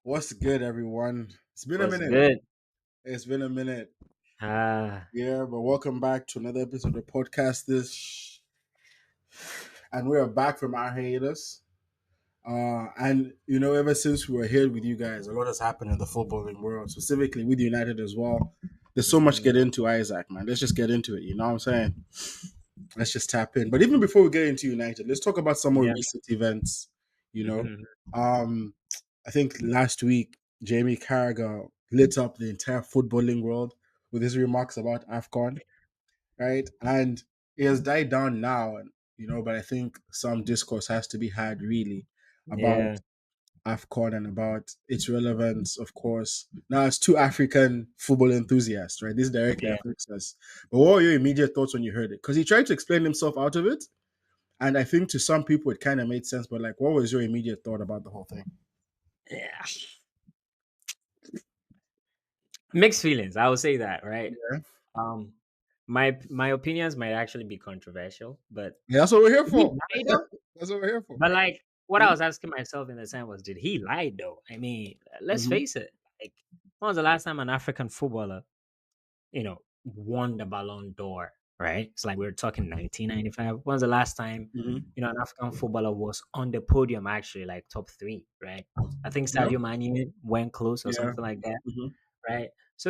What's good, everyone? It's been a Was minute. good. It's been a minute. Ah, Yeah, but welcome back to another episode of the podcast. And we are back from our hiatus. And ever since we were here with you guys, a lot has happened in the footballing world, specifically with United as well. There's so much to get mm, into, Isaac, man. Let's just get into it. You know what I'm saying? Let's just tap in. But even before we get into United, let's talk about some more yeah. recent events. You know, Mhm. um, I think last week Jamie Carragher lit up the entire footballing world with his remarks about AFCON, right? And it has died down now, but I think some discourse has to be had really about Yeah, AFCON and about its relevance, of course. Now, it's two African football enthusiasts, right? This directly yeah. affects us. But what were your immediate thoughts when you heard it? Because he tried to explain himself out of it. And I think to some people it kind of made sense. But, like, what was your immediate thought about the whole thing? Yeah. Mixed feelings. I will say that, right? Yeah. Um, my opinions might actually be controversial, but Yeah, that's what we're here did he for. lie though? That's what we're here for. But like, what I Mm-hmm. was asking myself in the time was, did he lie though? I mean, let's Mm-hmm. face it. Like, when was the last time an African footballer won the Balon d'Or, right? It's like we are talking 1995. When's the last time, Mm-hmm. an African footballer was on the podium, actually, like top three, right? I think Yeah. Sadio Mane went close or Yeah. something like that, Mm-hmm. right? So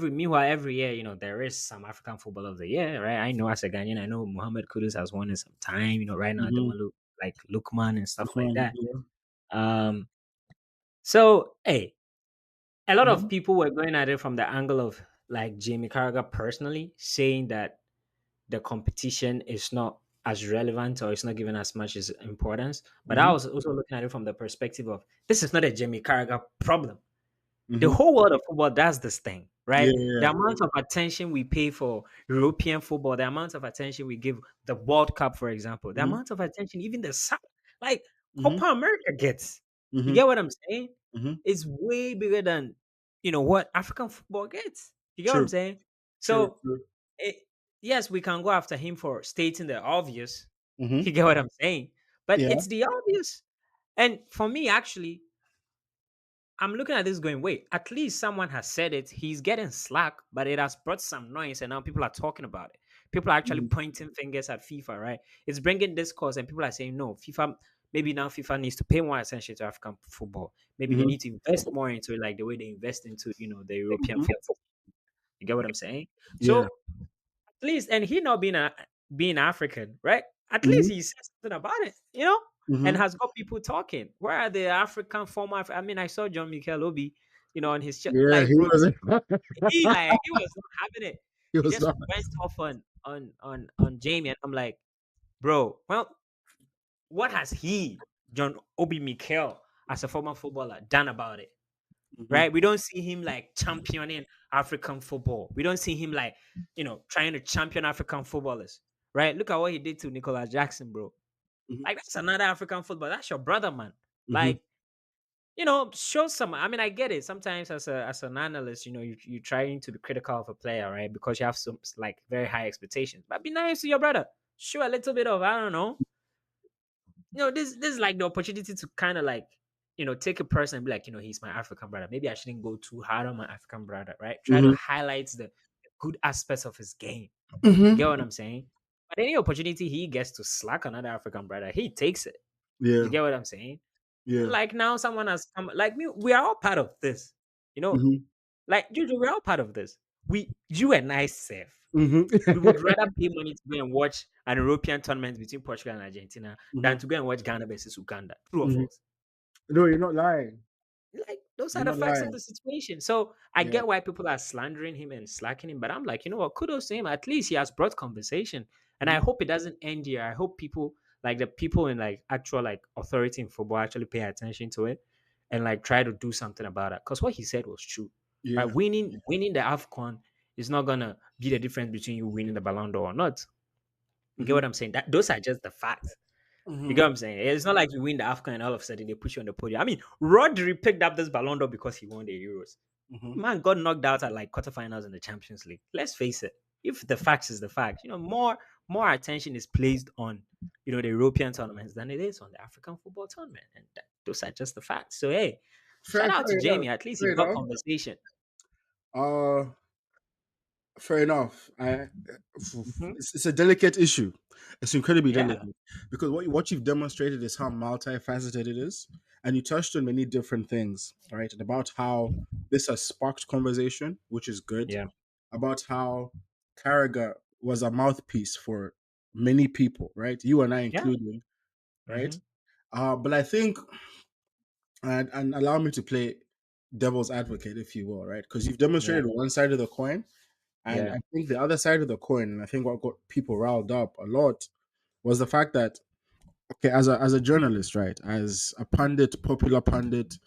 meanwhile, every year, there is some African footballer of the year, right? I know as a Ghanaian, I know Mohamed Kudus has won in some time, right now, Mm-hmm. like Lukman and stuff like that. Yeah. Um, so, hey, a lot of Mm-hmm. people were going at it from the angle of like Jamie Carragher personally saying that the competition is not as relevant or it's not given as much as importance. But I Mm-hmm. was also looking at it from the perspective of this is not a Jamie Carragher problem. The Mm-hmm. whole world of football does this thing, Yeah. right? The Yeah. amount of attention we pay for European football, the amount of attention we give the World Cup, for example, the Mm-hmm. amount of attention even like Mm-hmm. Copa America gets. You Mm-hmm. get what I'm saying? Mm-hmm. It's way bigger than what African football gets. You get what I'm True. saying? True. So True. it, yes, we can go after him for stating the obvious. Mm-hmm. You get what I'm saying? But Yeah. it's the obvious. And for me, actually, I'm looking at this going, wait, at least someone has said it. He's getting slack, but it has brought some noise, and now people are talking about it. People are actually Mm-hmm. pointing fingers at FIFA, right? It's bringing discourse, and people are saying, no, FIFA, maybe now FIFA needs to pay more attention to African football. Maybe they Mm-hmm. need to invest more into it, like the way they invest into, the European Mm-hmm. football. You get what I'm saying? Yeah. So at least, and he not being African, right? At least Mm-hmm. he said something about it, and Mm-hmm. has got people talking. Where are the African former? I mean, I saw John Mikel Obi, on his Yeah. like, He bro, was. he was not having it. He He was just not. went off on Jamie, and I'm like, bro, well, what has John Obi Mikel, as a former footballer, done about it? Mm-hmm. Right? We don't see him like championing African football. We don't see him like, trying to champion African footballers. Right? Look at what he did to Nicolas Jackson, bro. Mm-hmm. Like, that's another African football. That's your brother, man. Mm-hmm. Like, show some. I mean, I get it. Sometimes as an analyst, you're trying to be critical of a player, right? Because you have some like very high expectations. But be nice to your brother. Show a little bit of, I don't know, this is like the opportunity to kind of like, take a person and be like, he's my African brother. Maybe I shouldn't go too hard on my African brother, right? Try to Mm-hmm. highlight the good aspects of his game. You get Mm-hmm. what I'm saying? But any opportunity he gets to slack another African brother, he takes it. Yeah. You get what I'm saying? And Yeah. like, now someone has come, like me, we are all part of this. You know, Mm-hmm. like Juju, we're all part of this. You and I, safe. We would Mm-hmm. rather pay money to go and watch an European tournament between Portugal and Argentina than Mm-hmm. to go and watch Ghana versus Uganda. True or Mm-hmm. false? No, you're not lying. Like, those are You're the not facts of lying. the situation. So I Yeah. get why people are slandering him and slacking him, but I'm like, you know what? Kudos to him. At least he has brought conversation, and I Mm-hmm. hope it doesn't end here. I hope people, like the people in like actual like authority in football, actually pay attention to it and like try to do something about it. Because what he said was true. Right? Yeah. Winning the AFCON is not gonna be the difference between you winning the Ballon d'Or or not. You get Mm-hmm. what I'm saying? That those are just the facts. You get Mm-hmm. what I'm saying? It's not like you win the AFCON and all of a sudden they put you on the podium. I mean, Rodri picked up this Ballon d'Or because he won the Euros. Mm-hmm. Man got knocked out at like quarterfinals in the Champions League. Let's face it. If the facts is the fact, more attention is placed on the European tournaments than it is on the African football tournament, and those are just the facts. So hey, Shout out to Fair enough. Jamie. At least he Fair brought enough. conversation. Uh, Fair enough. Mhm. It's a delicate issue. It's incredibly Yeah. delicate because what you've demonstrated is how multifaceted it is, and you touched on many different things, right? And about how this has sparked conversation, which is good. Yeah. About how Carragher was a mouthpiece for many people, right? You and I Yeah. including, right? Hmm. But I think, and allow me to play devil's advocate, if you will, right? Because you've Yeah. demonstrated one side of the coin, and Yeah. I think the other side of the coin, and I think what got people riled up a lot was the fact that, okay, as a journalist, right, as a pundit, popular pundit,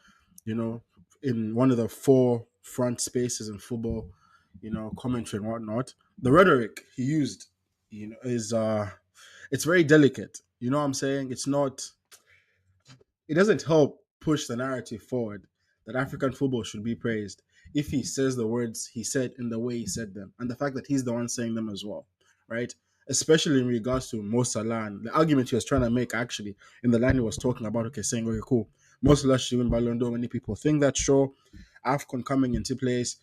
you know, in one of the four front spaces in football, commentary and whatnot, the rhetoric he used, is it's very delicate. You know what I'm saying? It doesn't help push the narrative forward that African football should be praised if he says the words he said in the way he said them, and the fact that he's the one saying them as well, right? Especially in regards to Mo Salah, and the argument he was trying to make actually in the line he was talking about, okay, saying, okay, cool, Mo Salah should win Balon d'Or. Many people think that, sure, AFCON coming into place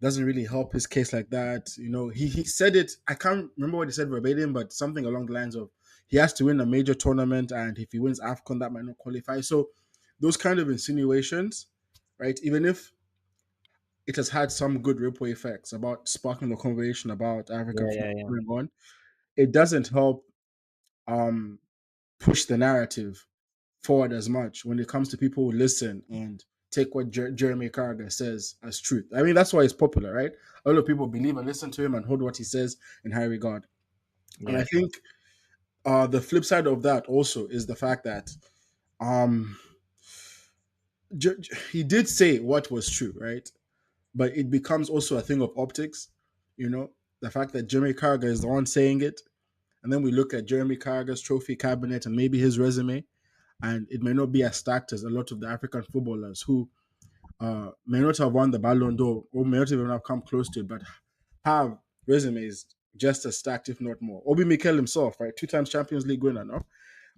doesn't really help his case like that. He said it. I can't remember what he said verbatim, but something along the lines of he has to win a major tournament, and if he wins AFCON, that might not qualify. So those kind of insinuations, right? Even if it has had some good ripple effects about sparking the conversation about African Yeah. football Yeah. Yeah. going on, it doesn't help um, push the narrative forward as much when it comes to people who listen and take what Jeremy Carragher says as truth. I mean, that's why he's popular, right? A lot of people believe and listen to him and hold what he says in high regard. And I Yeah. think the flip side of that also is the fact that um, he did say what was true, right? But it becomes also a thing of optics, you know, the fact that Jeremy Carragher is the one saying it. And then we look at Jeremy Carragher's trophy cabinet and maybe his resume, and it may not be as stacked as a lot of the African footballers who may not have won the Balon d'Or or may not even have come close to it, but have resumes just as stacked, if not more. Obi Mikel himself, right? Two times Champions League winner, no?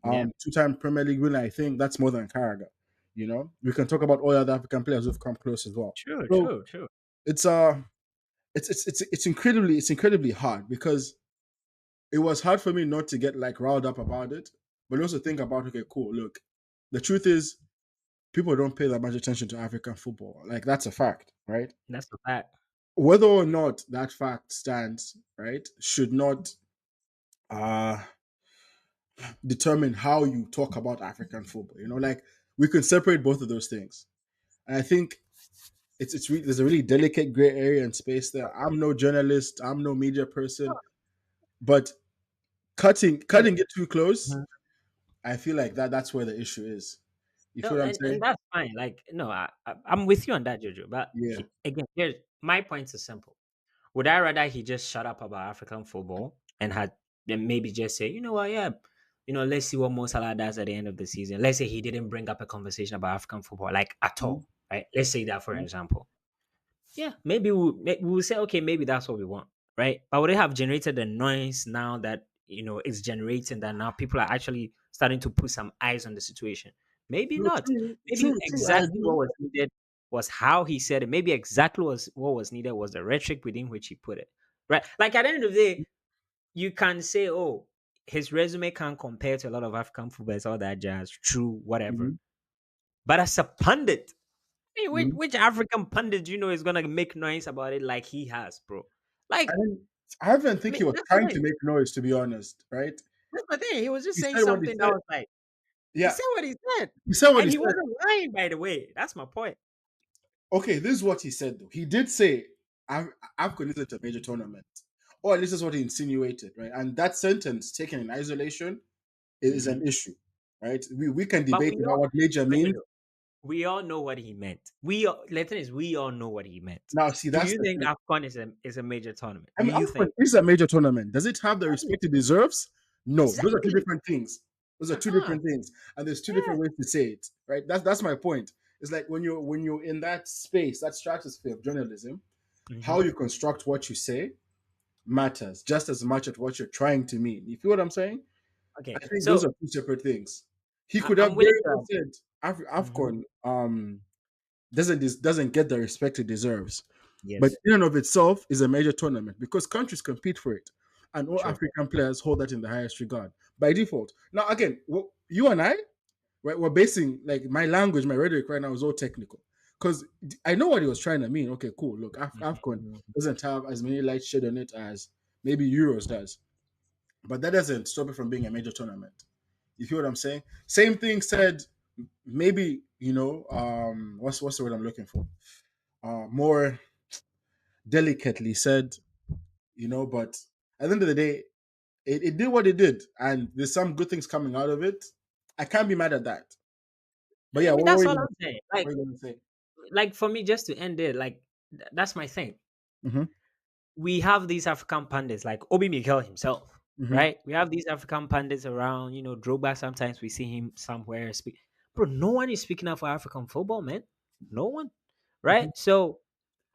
Yeah. Two-time Premier League winner. I think that's more than Carragher. We can talk about all other African players who've come close as well. True. So True. True. it's it's incredibly hard because it was hard for me not to get like riled up about it, but also think about, okay, cool. Look, the truth is people don't pay that much attention to African football. Like that's a fact, right? That's the fact. Whether or not that fact stands, right, should not uh determine how you talk about African football. Like we can separate both of those things. And I think there's a really delicate gray area and space there. I'm no journalist, I'm no media person, but cutting it too close, Mhm. I feel like that's where the issue is. You No, feel what I'm and saying? that's fine. Like, no, I'm with you on that, Jojo. But Yeah. again, here's my point is simple. Would I rather he just shut up about African football and had then maybe just say, you know what, yeah, let's see what Mo Salah does at the end of the season. Let's say he didn't bring up a conversation about African football, like at Mhm. all, right? Let's say that for example. Yeah, maybe we'll say, okay, maybe that's what we want, right? But would it have generated the noise now that it's generating that now people are actually starting to put some eyes on the situation? Maybe No, not. true, Maybe true, true. I exactly what agree. was needed was how he said it. Maybe exactly what was needed was the rhetoric within which he put it, right? Like at the end of the day, you can say, oh, his resume can't compare to a lot of African footballers, all that jazz, true, whatever. Mhm, But as a pundit, hey, which, mhm. which African pundit do you know is gonna make noise about it like he has, bro? I Like, didn't. I haven't think he was that's the trying to thing. make noise, to be honest. Right? That's the thing. He was just He saying said what he something that said. was like he Yeah, said what he said, he said what and he he said. wasn't lying. By the way, that's my point. Okay, this is what he said though. He did say, "AFCON isn't a major tournament," or this is what he insinuated, right? And that sentence taken in isolation is Hmm. an issue, right? We can But debate about what major but means. we all know what he meant. The thing is, we all know what he meant. Now, see, Do that's you the think thing. AFCON is a major tournament? I Do mean, you AFCON think? is a major tournament. Does it have the respect it deserves? No, those are two Exactly. different things. Those are two Uh-huh. different things, and there's two Yeah. different ways to say it, right? That's my point. It's like when you're in that space, that stratosphere of journalism, how Hmm. you construct what you say matters just as much as what you're trying to mean. You feel what I'm saying? Okay. I think those So are two separate things. He I'm could have I'm willing very to. well said Mhm. AFCON. doesn't get the respect it deserves. But Yes. in and of itself is a major tournament because countries compete for it, and all True. African players hold that in the highest regard by default. Now, again, you and I, we're basing like my language, my rhetoric right now is all technical because I know what he was trying to mean. Okay, cool. Look, Afcon Mhm. doesn't have as many lights shed on it as maybe Euros does, but that doesn't stop it from being a major tournament. You feel what I'm saying? Same thing said, maybe what's the word I'm looking for? More delicately said, but at the end of the day, it did what it did, and there's some good things coming out of it. I can't be mad at that. But I yeah, mean, what were that's you all gonna, I'm saying. what were you gonna say? Like for me, just to end it, like that's my thing. Mm-hmm. We have these African pundits like Obi Mikel himself, Mm-hmm. right? We have these African pundits around, Drogba. Sometimes we see him somewhere speak. Bro, no one is speaking up for African football, man. No one, right? Mm-hmm. So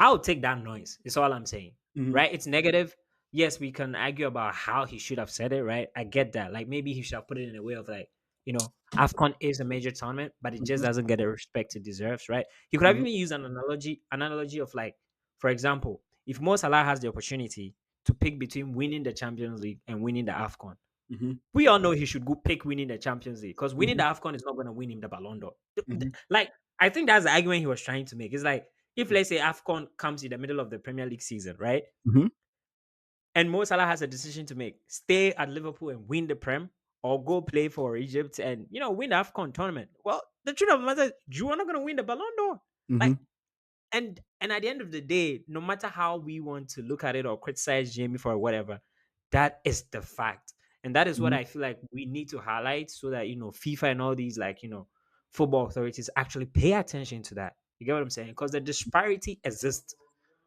I'll take that noise. Is all I'm saying, Mm-hmm. right? It's negative. Yes, we can argue about how he should have said it, right? I get that. Like maybe he should have put it in a way of like, AFCON is a major tournament, but it just Mm-hmm. doesn't get the respect it deserves, right? He could have Mm-hmm. even used an analogy of like, for example, if Mo Salah has the opportunity to pick between winning the Champions League and winning the AFCON, Mm-hmm. we all know he should go pick winning the Champions League because winning Mm-hmm. the AFCON is not going to win him the Balon d'Or. Mm-hmm. Like, I think that's the argument he was trying to make. It's like, if let's say AFCON comes in the middle of the Premier League season, right? Mm-hmm. And Mo Salah has a decision to make: stay at Liverpool and win the Prem, or go play for Egypt and win the AFCON tournament. Well, the truth of the matter is, you are not going to win the Ballon d'Or. Mm-hmm. Like, and at the end of the day, no matter how we want to look at it or criticize Jamie for whatever, that is the fact. And that is what Mm-hmm. I feel like we need to highlight so that FIFA and all these like football authorities actually pay attention to that. You get what I'm saying? Because the disparity exists,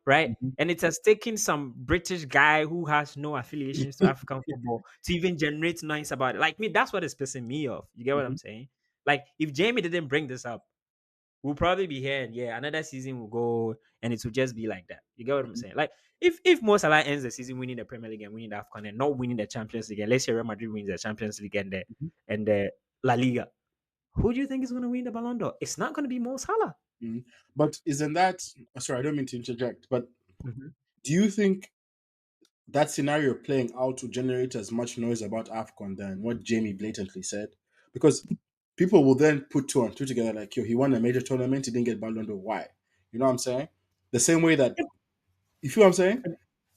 right? Mm-hmm. And it has taken some British guy who has no affiliations to African football to even generate noise about it. Like me, that's what is pissing me off. You get what Mm-hmm. I'm saying? Like if Jamie didn't bring this up, we'll probably be here and yeah, another season will go and it will just be like that. You get what I'm saying? Like if Mo Salah ends the season winning the Premier League and winning the AFCON and not winning the Champions League, and let's say Real Madrid wins the Champions League and the La Liga, who do you think is going to win the Ballon d'Or? It's not going to be Mo Salah. Mm-hmm. But isn't that, sorry, I don't mean to interject, but Mhm. do you think that scenario playing out to generate as much noise about AFCON than what Jamie blatantly said? Because people will then put two and two together like, yo, he won a major tournament, he didn't get Ballon d'Or. Why? You know what I'm saying? The same way that, you feel what I'm saying?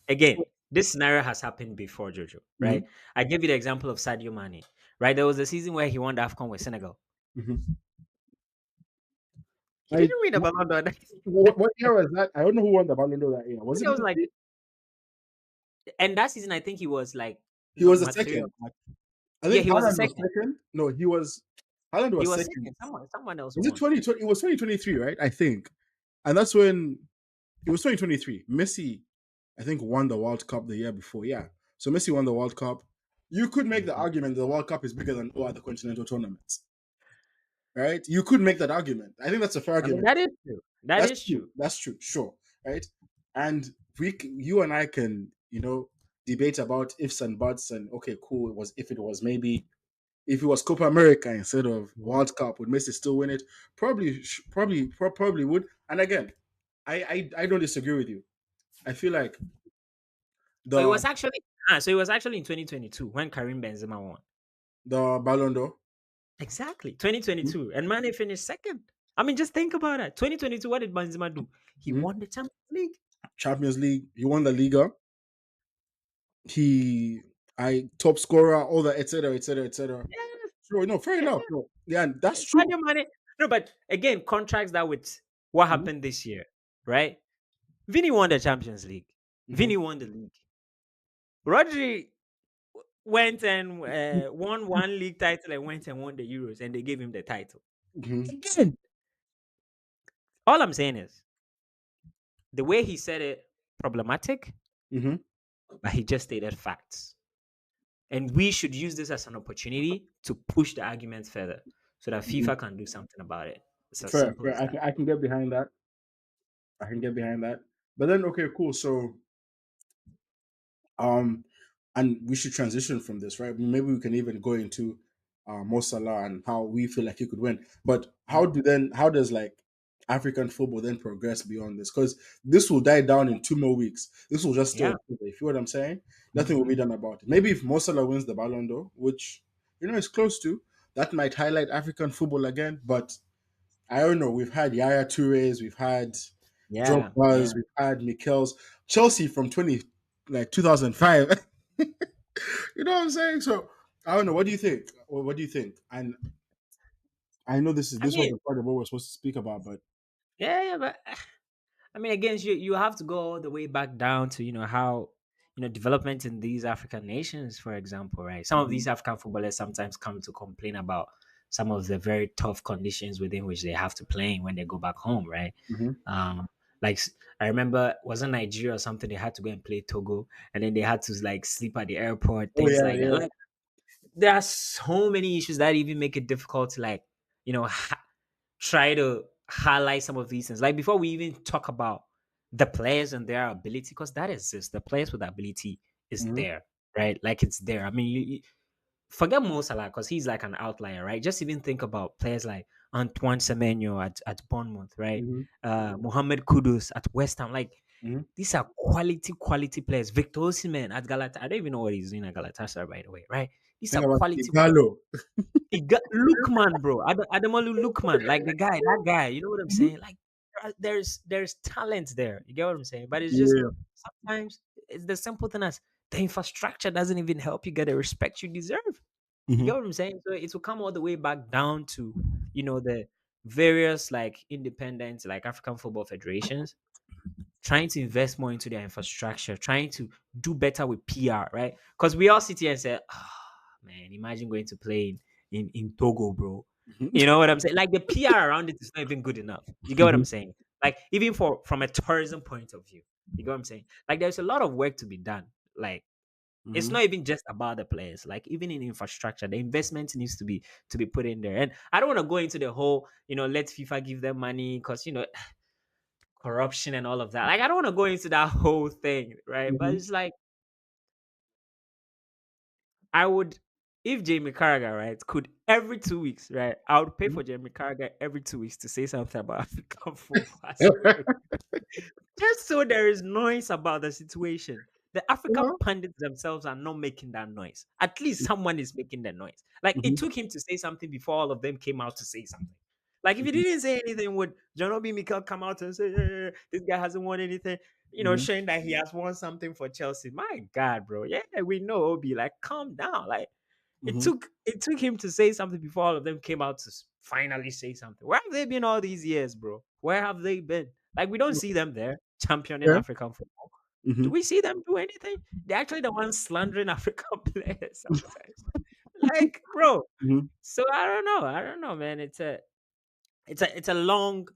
Again, this scenario has happened before, Jojo, Mm-hmm. right? I gave you the example of Sadio Mane, right? There was a season where he won the AFCON with Senegal. Mm-hmm. He didn't win the Ballon d'Or. What year was that? I don't know who won the Ballon d'Or that year. Was it It was like, Messi? and that season, I think he was like He was the material. second. I Yeah, think he was the Haaland was second. second. No, Haaland He was was second. second. Someone else Was it won. 2020? It was 2023, right? I think. And that's when it was 2023. Messi, I think, won the World Cup the year before. Yeah. So Messi won the World Cup. You could make the Mhm. argument the World Cup is bigger than all other continental tournaments, right? You could make that argument. I think that's a fair I mean, argument. that is true. That That's is true. true. That's true. Sure. Right. And you and I can, debate about ifs and buts and okay, cool. It was if it was maybe if it was Copa America instead of Mhm. World Cup, would Messi still win it? Probably, probably would. And again, I don't disagree with you. I feel like Oh, it the was actually so it was actually in 2022 when Karim Benzema won. the Ballon d'Or, Exactly. 2022. And Mane finished second. I mean, just think about it. 2022, what did Benzema do? He mhm, won the Champions League. Champions League, he won the Liga. He, I top scorer, all that, etc., etc., etc. Yes. Sure, no, fair enough. No, yeah, that's true. Sadio Mane. No, but again, contracts that with what Mhm, happened this year, right? Vinny won the Champions League. mhm, Vinny won the league. Rodri went and won one league title and went and won the Euros, and they gave him the title. mhm, Again, all I'm saying is the way he said it, problematic, mhm, but he just stated facts. And we should use this as an opportunity to push the arguments further so that mhm. FIFA can do something about it. It's as Fair, simple fair. as that. I can get behind that. I can get behind that. But then, okay, cool. So, Um, and we should transition from this, right? Maybe we can even go into Mo Salah and how we feel like he could win. But Mhm. how does like African football then progress beyond this, because this will die down in 2 more weeks. This will just stay Yeah. on Twitter. If you know what I'm saying, nothing will be Hmm. done about it. Maybe if Mo Salah wins the Balon d'Or, which is close to, that might highlight African football again. But I don't know. We've had Yaya Toure's, we've had Yeah. Yeah. Drogba's, we've had Mikel's, Chelsea from 2005. You know what I'm saying? So I don't know. What do you think? What do you think? And I know I this mean, wasn't part of what we're supposed to speak about, but yeah, yeah, but I mean, again, you have to go all the way back down to how development in these African nations, for example, right? Some of Mhm, these African footballers sometimes come to complain about some of the very tough conditions within which they have to play in when they go back home, right? mhm. Um, like I remember, was in Nigeria or something? They had to go and play Togo, and then they had to like sleep at the airport, Oh things yeah, like that. yeah. Like there are so many issues that even make it difficult to like try to highlight some of these things. Like before we even talk about the players and their ability, because that exists. The players with ability is Mhm, there, right? Like it's there. I mean, forget Mo Salah because he's like an outlier, right? Just even think about players like Antoine Semenyo at Bournemouth, right? mhm, Mohamed Kudus at West Ham. Like mhm. these are quality players. Victor Osimhen at Galatasaray. I don't even know what he's doing at Galatasaray, by the way, right? These Think are about quality players. Igalo. He got Lookman, bro. Ademalu Lookman, like that guy. You know what I'm Mhm. saying? Like there's talent there. You get what I'm saying? But it's just Yeah. sometimes it's the simple thing as the infrastructure doesn't even help you get the respect you deserve. You Mhm, get what I'm saying? So it will come all the way back down to the various like independent like African football federations trying to invest more into their infrastructure, trying to do better with PR, right? Because we all sit here and say, oh, man, imagine going to play in Togo, bro. mhm, You know what I'm saying? Like the PR around it is not even good enough. You get what I'm mhm, saying? Like even from a tourism point of view, you get what I'm saying? Like there's a lot of work to be done. Like it's mhm, not even just about the players. Like even in infrastructure, the investment needs to be put in there. And I don't want to go into the whole, let FIFA give them money because corruption and all of that. Like I don't want to go into that whole thing, right? But mhm, it's like I would if Jamie Carragher, right, could every 2 weeks, right? I would pay mhm. for Jamie Carragher every 2 weeks to say something about African football. I swear. Just so there is noise about the situation. The African Uh-huh. pundits themselves are not making that noise. At least someone is making the noise. Like it Mhm, took him to say something before all of them came out to say something. Like if he mhm, didn't say anything, would John Obi Mikel come out and say, this guy hasn't won anything? mhm, Showing that he has won something for Chelsea. My God, bro. Yeah, we know Obi. Like, calm down. Like mhm. it took him to say something before all of them came out to finally say something. Where have they been all these years, bro? Where have they been? Like we don't see them there championing Yeah. African football. Do Mhm, we see them do anything? They're actually the ones slandering African players sometimes. Like, bro. mhm, So I don't know. I don't know, man. It's a long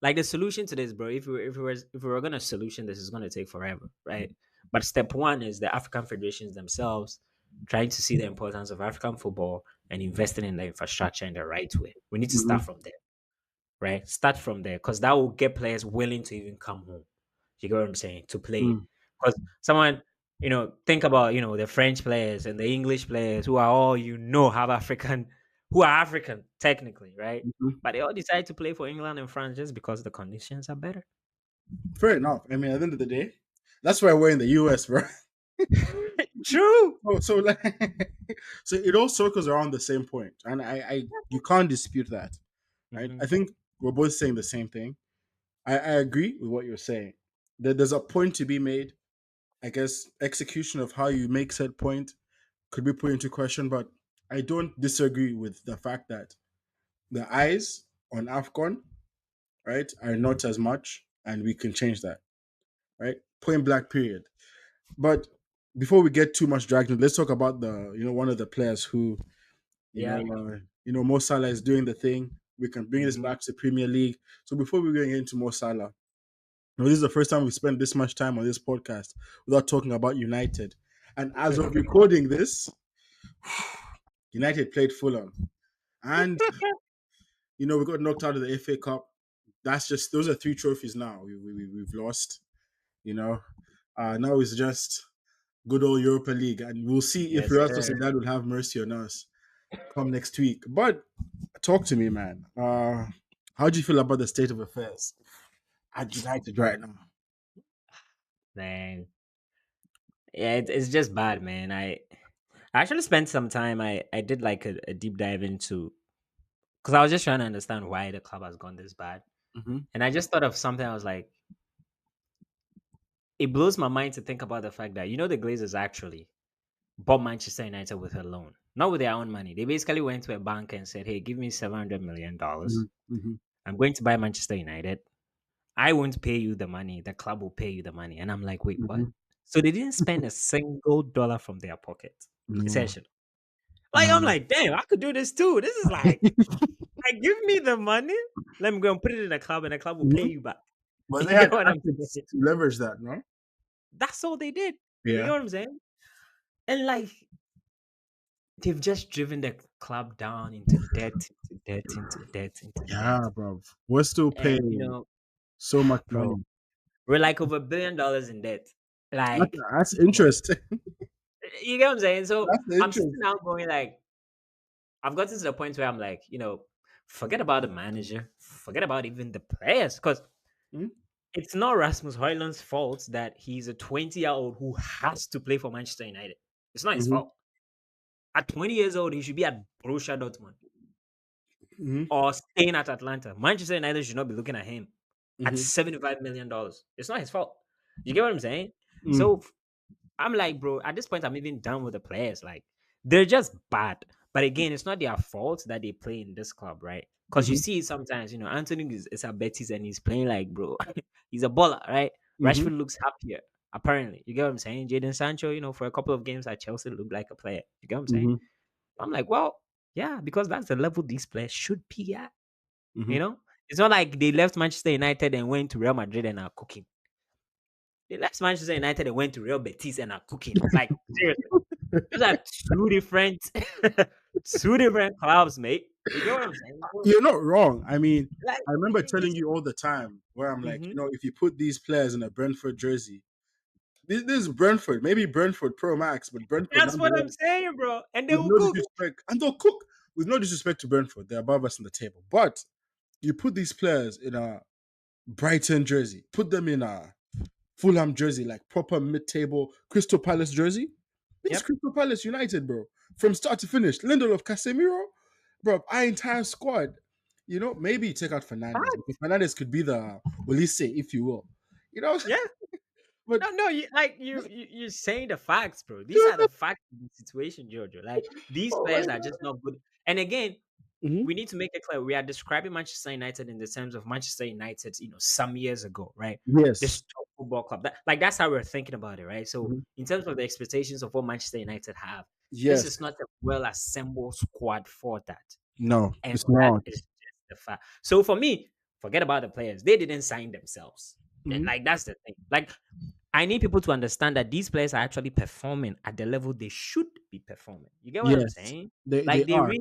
like the solution to this, bro. If we were gonna solution this, is gonna take forever, right? But step one is the African federations themselves trying to see the importance of African football and investing in the infrastructure in the right way. We need to start mhm, from there, right? Start from there because that will get players willing to even come home. You get what I'm saying? To play. mhm, Because someone, think about, the French players and the English players who are all, have who are African technically, right? mhm. But they all decide to play for England and France just because the conditions are better. Fair enough. I mean, at the end of the day, that's why we're in the US, bro. True. So like, so it all circles around the same point, and you can't dispute that, right? Hmm. I think we're both saying the same thing. I agree with what you're saying. There's a point to be made. I guess execution of how you make said point could be put into question, but I don't disagree with the fact that the eyes on AFCON, right, are not as much, and we can change that, right? Point blank, period. But before we get too much dragged in, let's talk about the one of the players who Yeah. Mo Salah is doing the thing. We can bring this Hmm. back to Premier League. So before we go into Mo Salah, this is the first time we spent this much time on this podcast without talking about United. And as of recording this, United played Fulham, and we got knocked out of the FA Cup. That's just those are three trophies now we've lost. You know, now it's just good old Europa League, and we'll see if Yes, Real sir. Sociedad will have mercy on us come next week. But talk to me, man. How do you feel about the state of affairs at United right now? Man, yeah, it's just bad, man. I actually spent some time. I did like a deep dive into because I was just trying to understand why the club has gone this bad, Hmm. and I just thought of something. I was like, it blows my mind to think about the fact that the Glazers actually bought Manchester United with a loan, not with their own money. They basically went to a bank and said, "Hey, give me $700 million. Hmm. Hmm. I'm going to buy Manchester United. I won't pay you the money. The club will pay you the money." And I'm like, wait, what? Hmm. So they didn't spend a single dollar from their pocket, No, essentially. Like I'm no. like, damn, I could do this too. This is like give me the money. Let me go and put it in a club, and the club will pay Mhm. you back. But they You had get what I'm assets saying? to leverage that, no? That's all they did. You Yeah. get what I'm saying? And like they've just driven the club down into debt, into debt, into debt, into debt. Yeah, bro. We're still And paying so much bro, money. we're like over $1 billion in debt. Like, That's bro, interesting. you get what I'm saying? So That's I'm sitting interesting. down going like, I've gotten to the point where I'm like, forget about the manager, forget about even the players, because Hmm. it's not Rasmus Højlund's fault that he's a 20-year-old who has to play for Manchester United. It's not his Hmm. fault. At 20 years old, he should be at Borussia Dortmund Hmm. or staying at Atlanta. Manchester United should not be looking at him at Hmm. $75 million. It's not his fault. You get what I'm saying? Mm. So I'm like, bro, at this point, I'm even done with the players. Like, they're just bad. But again, it's not their fault that they play in this club, right? Because you Hmm. see sometimes, Anthony is at Betis and he's playing like, bro, he's a baller, right? Hmm. Rashford looks happier, apparently. You get what I'm saying? Jaden Sancho, for a couple of games at Chelsea looked like a player. You get what I'm saying? Hmm. I'm like, well, yeah, because that's the level these players should be at, Hmm. you know? It's not like they left Manchester United and went to Real Madrid and are cooking. They left Manchester United and went to Real Betis and are cooking. Like, seriously. Those are two different, two different clubs, mate. You get what I'm saying? So, You're not wrong. I mean, like I remember telling this. you all the time where I'm like, Mhm. if you put these players in a Brentford jersey, this is Brentford, maybe Brentford Pro Max, but Brentford That's what I'm nonetheless, saying, bro. And they with will no cook. disrespect, and they'll cook with no disrespect to Brentford. They're above us on the table. But you put these players in a Brighton jersey, put them in a Fulham jersey, like proper mid-table Crystal Palace jersey. This is Yep. Crystal Palace United, bro. From start to finish. Lindelof, Casemiro, bro, our entire squad. Maybe take out Fernandez Fact. because Fernandez could be the Olise, if you will. You know, Yeah. but No, no, you're saying the facts, bro. These are the facts of the situation, Jojo. Like these oh my players are god. just not good. And again, Hmm. we need to make it clear we are describing Manchester United in the terms of Manchester United, some years ago, right? This Yes. top football club. That's how we're thinking about it, right? So Mhm. in terms of the expectations of what Manchester United have, this Yes. is not a well assembled squad for that. No, And it's that not. is just the fact. So for me, forget about the players. They didn't sign themselves. Hmm. Like that's the thing. Like I need people to understand that these players are actually performing at the level they should be performing. You get what I'm Yes, saying? they Like are.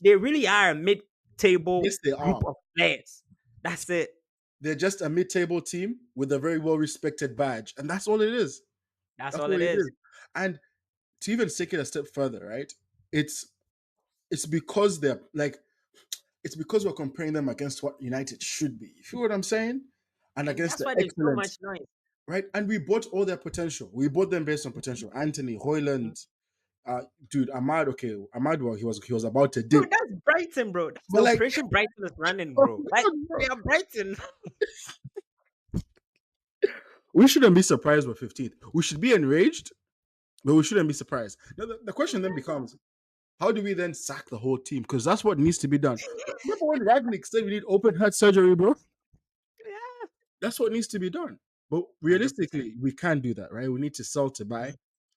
they really are a mid-table Yes, they group are. of players. That's it. They're just a mid-table team with a very well-respected badge, and that's all it is. That's That's all all it it is. is. And to even take it a step further, right? It's it's because they're like it's because we're comparing them against what United should be. You feel what I'm saying? And And against that's the why there's so much excellence, noise. right? And we bought all their potential. We bought them based on potential. Anthony, Hoyland, dude, Ahmad. Okay, Ahmad. Well, he was about to Bro, dip, that's Brighton, bro. That's the but like, operation Brighton is running, oh bro. my Like God, bro. we are Brighton. We shouldn't be surprised with 15th. We should be enraged, but we shouldn't be surprised. Now, the question then becomes, how do we then sack the whole team? Because that's what needs to be done. Remember when Ragnick said we need open heart surgery, bro? Yeah. That's what needs to be done. But 100%. realistically, we can't do that, right? We need to sell to buy.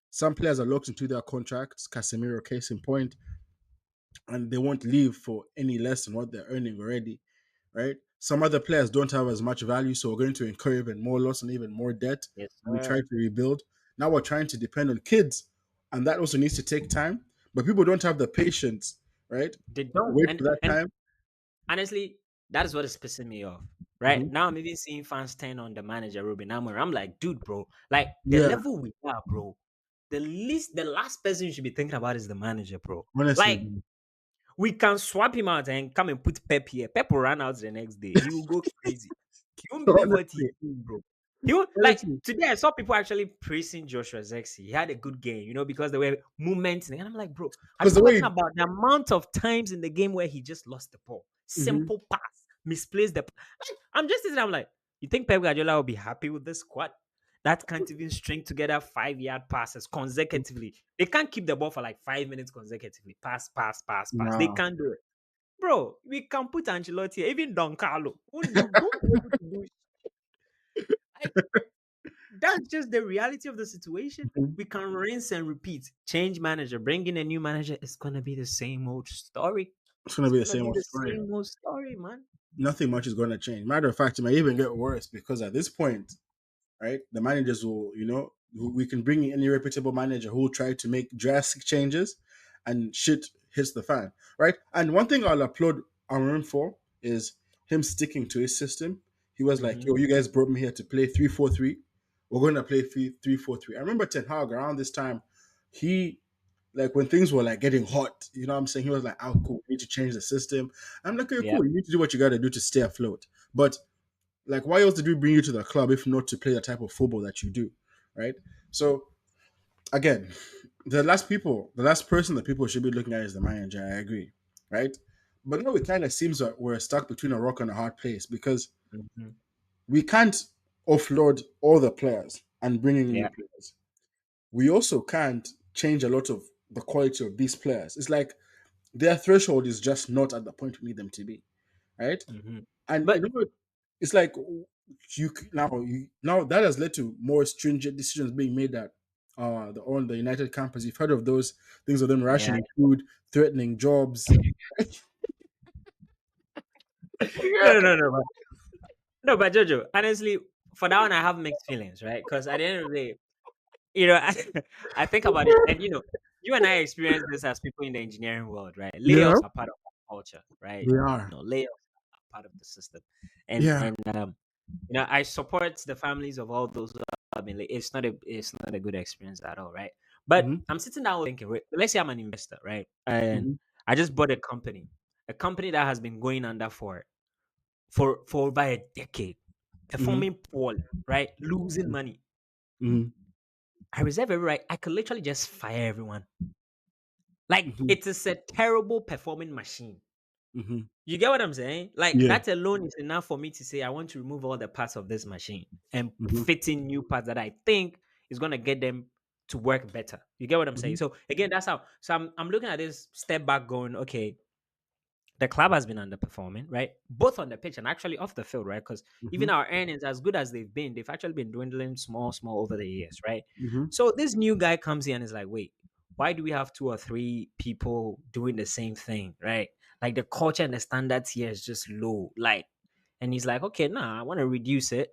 Some players are locked into their contracts. Casemiro, case in point, and they won't leave for any less than what they're earning already, right? Some other players don't have as much value, so we're going to incur even more loss and even more debt. Yes, We try sir. to rebuild. Now we're trying to depend on kids, and that also needs to take time. But people don't have the patience, right? They To don't. wait And for that and time. honestly, that is what is pissing me off. Right Hmm. now, I'm even seeing fans turn on the manager Ruben Amorim. I'm like, dude, bro, like the Yeah, level we are, bro. The last person you should be thinking about is the manager, bro. honestly, Like man. We can swap him out and come and put Pep here. Pep will run out the next day. He will go crazy. You won't believe what he Honestly, did, bro. He won't, like honestly, today. I saw people actually praising Joshua Zexi. He had a good game, because there were movements, and I'm like, bro, have you because the forgotten way, about the amount of times in the game where he just lost the ball, hmm simple pass, misplaced the. Like, I'm just sitting. I'm like, you think Pep Guardiola will be happy with this squad? That can't even string together 5 yard passes consecutively. They can't keep the ball for like 5 minutes consecutively. Pass, pass, pass, pass. They nah, can't do it. Bro, we can put Ancelotti here, even Don Carlo. Won't be able to do it. Like, that's just the reality of the situation. mhm, We can rinse and repeat. Change manager, bring in a new manager. It's gonna be the same old story. it's gonna It's be the gonna same be old the story. same old story, man. Nothing much is going to change. Matter of fact, it might even get worse because at this point, right, the managers will, we can bring in any reputable manager who will try to make drastic changes, and shit hits the fan, right? And one thing I'll applaud Amarim for is him sticking to his system. He was like, Hmm. "Yo, you guys brought me here to play 3-4-3. We're going to play 3-4-3." I remember Ten Hag around this time. He like when things were like getting hot, you know what I'm saying? He was like, "Oh, cool, we need to change the system." I'm like, "Okay, Yeah. cool. You need to do what you got to do to stay afloat." But like, why else did we bring you to the club if not to play the type of football that you do, right? So again, the last person that people should be looking at is the manager. I agree, right? But now it kind of seems that we're stuck between a rock and a hard place because Hmm. we can't offload all the players and bring in new Yeah. players. We also can't change a lot of the quality of these players. It's like their threshold is just not at the point we need them to be, right? Hmm. And But it's like now that has led to more stringent decisions being made at on the United campus. You've heard of those things of them yeah. rationing food, threatening jobs. No, Yeah. no, no, no. No, but Jojo, honestly, for that one, I have mixed feelings, right? Because at the end of the day, I think about it, and you and I experience this as people in the engineering world, right? Yeah, Layoffs are part of our culture, right? they are. Layoffs are part of the system, and Yeah. and I support the families of all those who have been. It's not a good experience at all, right? But Hmm. I'm sitting down thinking, wait, let's say I'm an investor, right? And Hmm. I just bought a company that has been going under for over a decade, Hmm. performing poorly, right? Losing money. Hmm. I reserve every right. I could literally just fire everyone. Like Hmm. it is a terrible performing machine. Hmm. You get what I'm saying? Like Yeah. that alone is enough for me to say I want to remove all the parts of this machine and Hmm. fit in new parts that I think is gonna get them to work better. You get what I'm saying? Hmm. So again, that's how. So I'm looking at this step back, going, okay, the club has been underperforming, right? Both on the pitch and actually off the field, right? Because even Hmm. our earnings, as good as they've actually been dwindling small, small over the years, right? Hmm. So this new guy comes in and is like, wait, why do we have two or three people doing the same thing, right? Like the culture and the standards here is just low. Like, and he's like, okay, nah, I want to reduce it,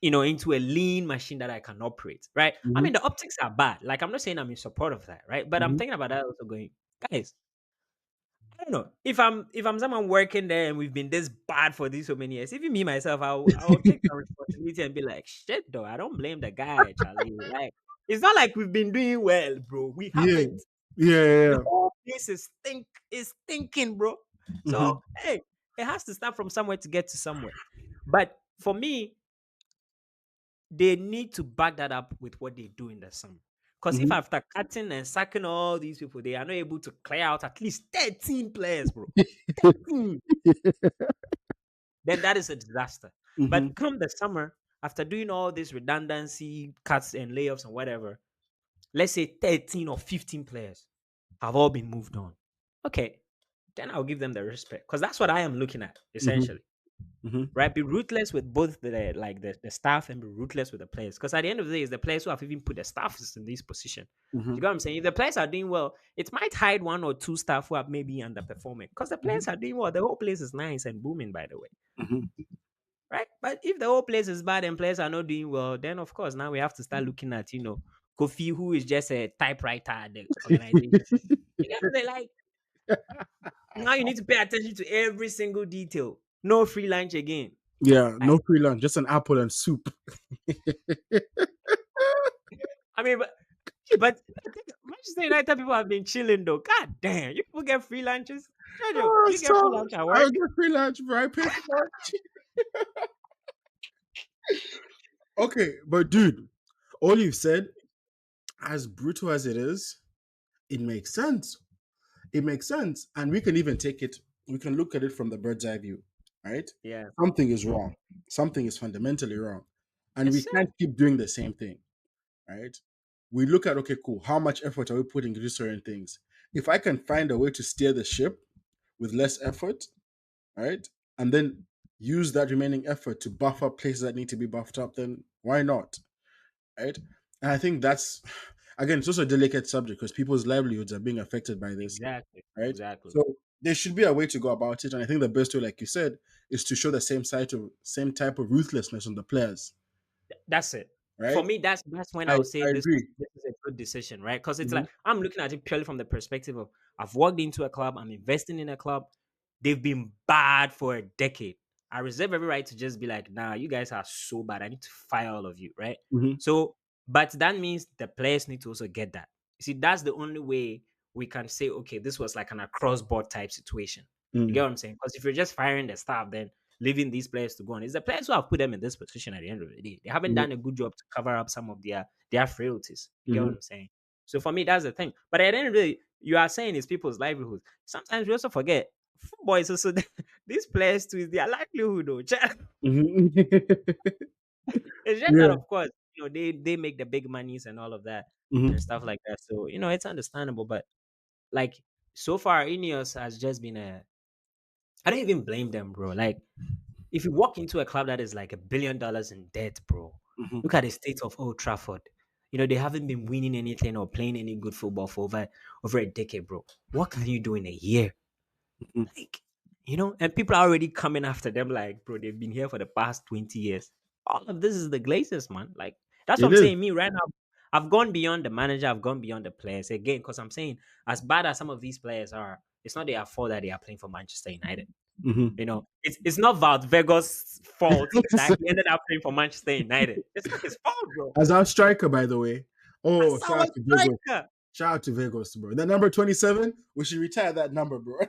into a lean machine that I can operate, right? I Hmm. mean, the optics are bad. Like, I'm not saying I'm in support of that, right? But I'm Hmm. thinking about that also going, guys, I don't know. If I'm someone working there and we've been this bad for these so many years, even me myself, I'll take the responsibility and be like, shit though, I don't blame the guy, Charlie. Like, it's not like we've been doing well, bro. We Yeah. haven't. Yeah. The Yeah. whole place is thinking, bro. Hmm. So hey, it has to start from somewhere to get to somewhere. But for me, they need to back that up with what they do in the summer. Because if Hmm. after cutting and sacking all these people, they are not able to clear out at least 13 players, bro. 13, then that is a disaster. Hmm. But come the summer, after doing all this redundancy, cuts and layoffs and whatever, let's say 13 or 15 players have all been moved on. Okay, then I'll give them the respect. Because that's what I am looking at, Hmm. essentially. Hmm. Right? Be ruthless with both the staff and be ruthless with the players. Because at the end of the day, it's the players who have even put the staff in this position. Hmm. You get what I'm saying? If the players are doing well, it might hide one or two staff who are maybe underperforming. Because the players are doing well. The whole place is nice and booming, by the way. Hmm. Right? But if the whole place is bad and players are not doing well, then of course now we have to start looking at, Kofi, who is just a typewriter at the organization. You get what I'm saying? Like, now you need to pay attention to every single detail. No free lunch again. Yeah, Like, no free lunch, just an apple and soup. I mean, but imagine Manchester United people have been chilling though. God damn, you people get free lunches. Jojo, Oh, do you get free so lunch at I work? would get free lunch, bro. I pay for lunch. Okay, but dude, all you've said, as brutal as it is, it makes sense. It makes sense. And we can even take it, we can look at it from the bird's eye view, right? Yeah. Something is wrong. Something is fundamentally wrong. And Yes, we sir. can't keep doing the same thing, right? We look at, okay, cool, how much effort are we putting into certain things? If I can find a way to steer the ship with less effort, right? And then use that remaining effort to buff up places that need to be buffed up, then why not? Right? And I think that's again, it's also a delicate subject because people's livelihoods are being affected by this, Exactly. right? Exactly. So there should be a way to go about it, and I think the best way, like you said, is to show the same type of ruthlessness on the players, That's it. For right? me, that's when I I'll say I this agree. this is a good decision, right? Because it's Hmm. like I'm looking at it purely from the perspective of I've walked into a club, I'm investing in a club. They've been bad for a decade. I reserve every right to just be like, nah, you guys are so bad. I need to fire all of you, right? Hmm. So, but that means the players need to also get that. You see, that's the only way we can say, okay, this was like an across board type situation. You get Mm. what I'm saying? Because if you're just firing the staff, then leaving these players to go on, it's the players who have put them in this position at the end of the day. They haven't Hmm. done a good job to cover up some of their frailties. You get what Hmm. I'm saying? So for me, that's the thing. But at the end of the day, you are saying it's people's livelihood. Sometimes we also forget football is also these players too is their livelihood though. Hmm. It's just that Yeah. of course, they make the big monies and all of that and Hmm. stuff like that. So, it's understandable. But like so far, Ineos has just been a I don't even blame them, bro. Like if you walk into a club that is like $1 billion in debt, bro, Hmm. look at the state of Old Trafford. They haven't been winning anything or playing any good football for over a decade, bro. What can you do in a year? Like, and people are already coming after them, like, bro, they've been here for the past 20 years. All of this is the Glazers, man. Like, that's what It I'm is. saying. Me right now, I've gone beyond the manager, I've gone beyond the players again, because I'm saying, as bad as some of these players are, it's not their fault that they are playing for Manchester United. Hmm. It's not Valdvego's fault that he ended up playing for Manchester United. It's not his fault, bro. As our striker, by the way. Oh, That's shout our out to Vegas. striker. Shout out to Vegas, bro. That number 27, we should retire that number, bro.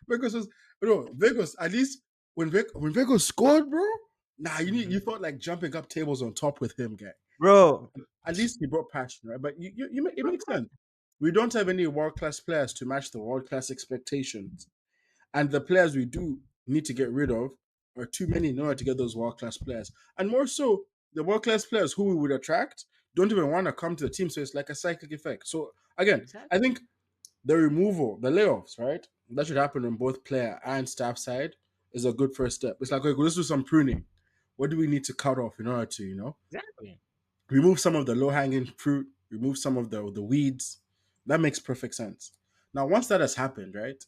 Vegas was Vegas. At least when Vegas scored, bro. Nah, you Mhm. felt like jumping up tables on top with him, guy. Bro, At least he brought passion, right? But it makes sense. We don't have any world class players to match the world class expectations, and the players we do need to get rid of are too many in order to get those world class players. And more so, the world class players who we would attract don't even want to come to the team, so it's like a cyclic effect. So again, I exactly. think the removal, the layoffs, right? That should happen on both player and staff side is a good first step. It's like, okay, let's do some pruning. What do we need to cut off in order to, Exactly. remove some of the low hanging fruit, remove some of the weeds? That makes perfect sense. Now, once that has happened, right?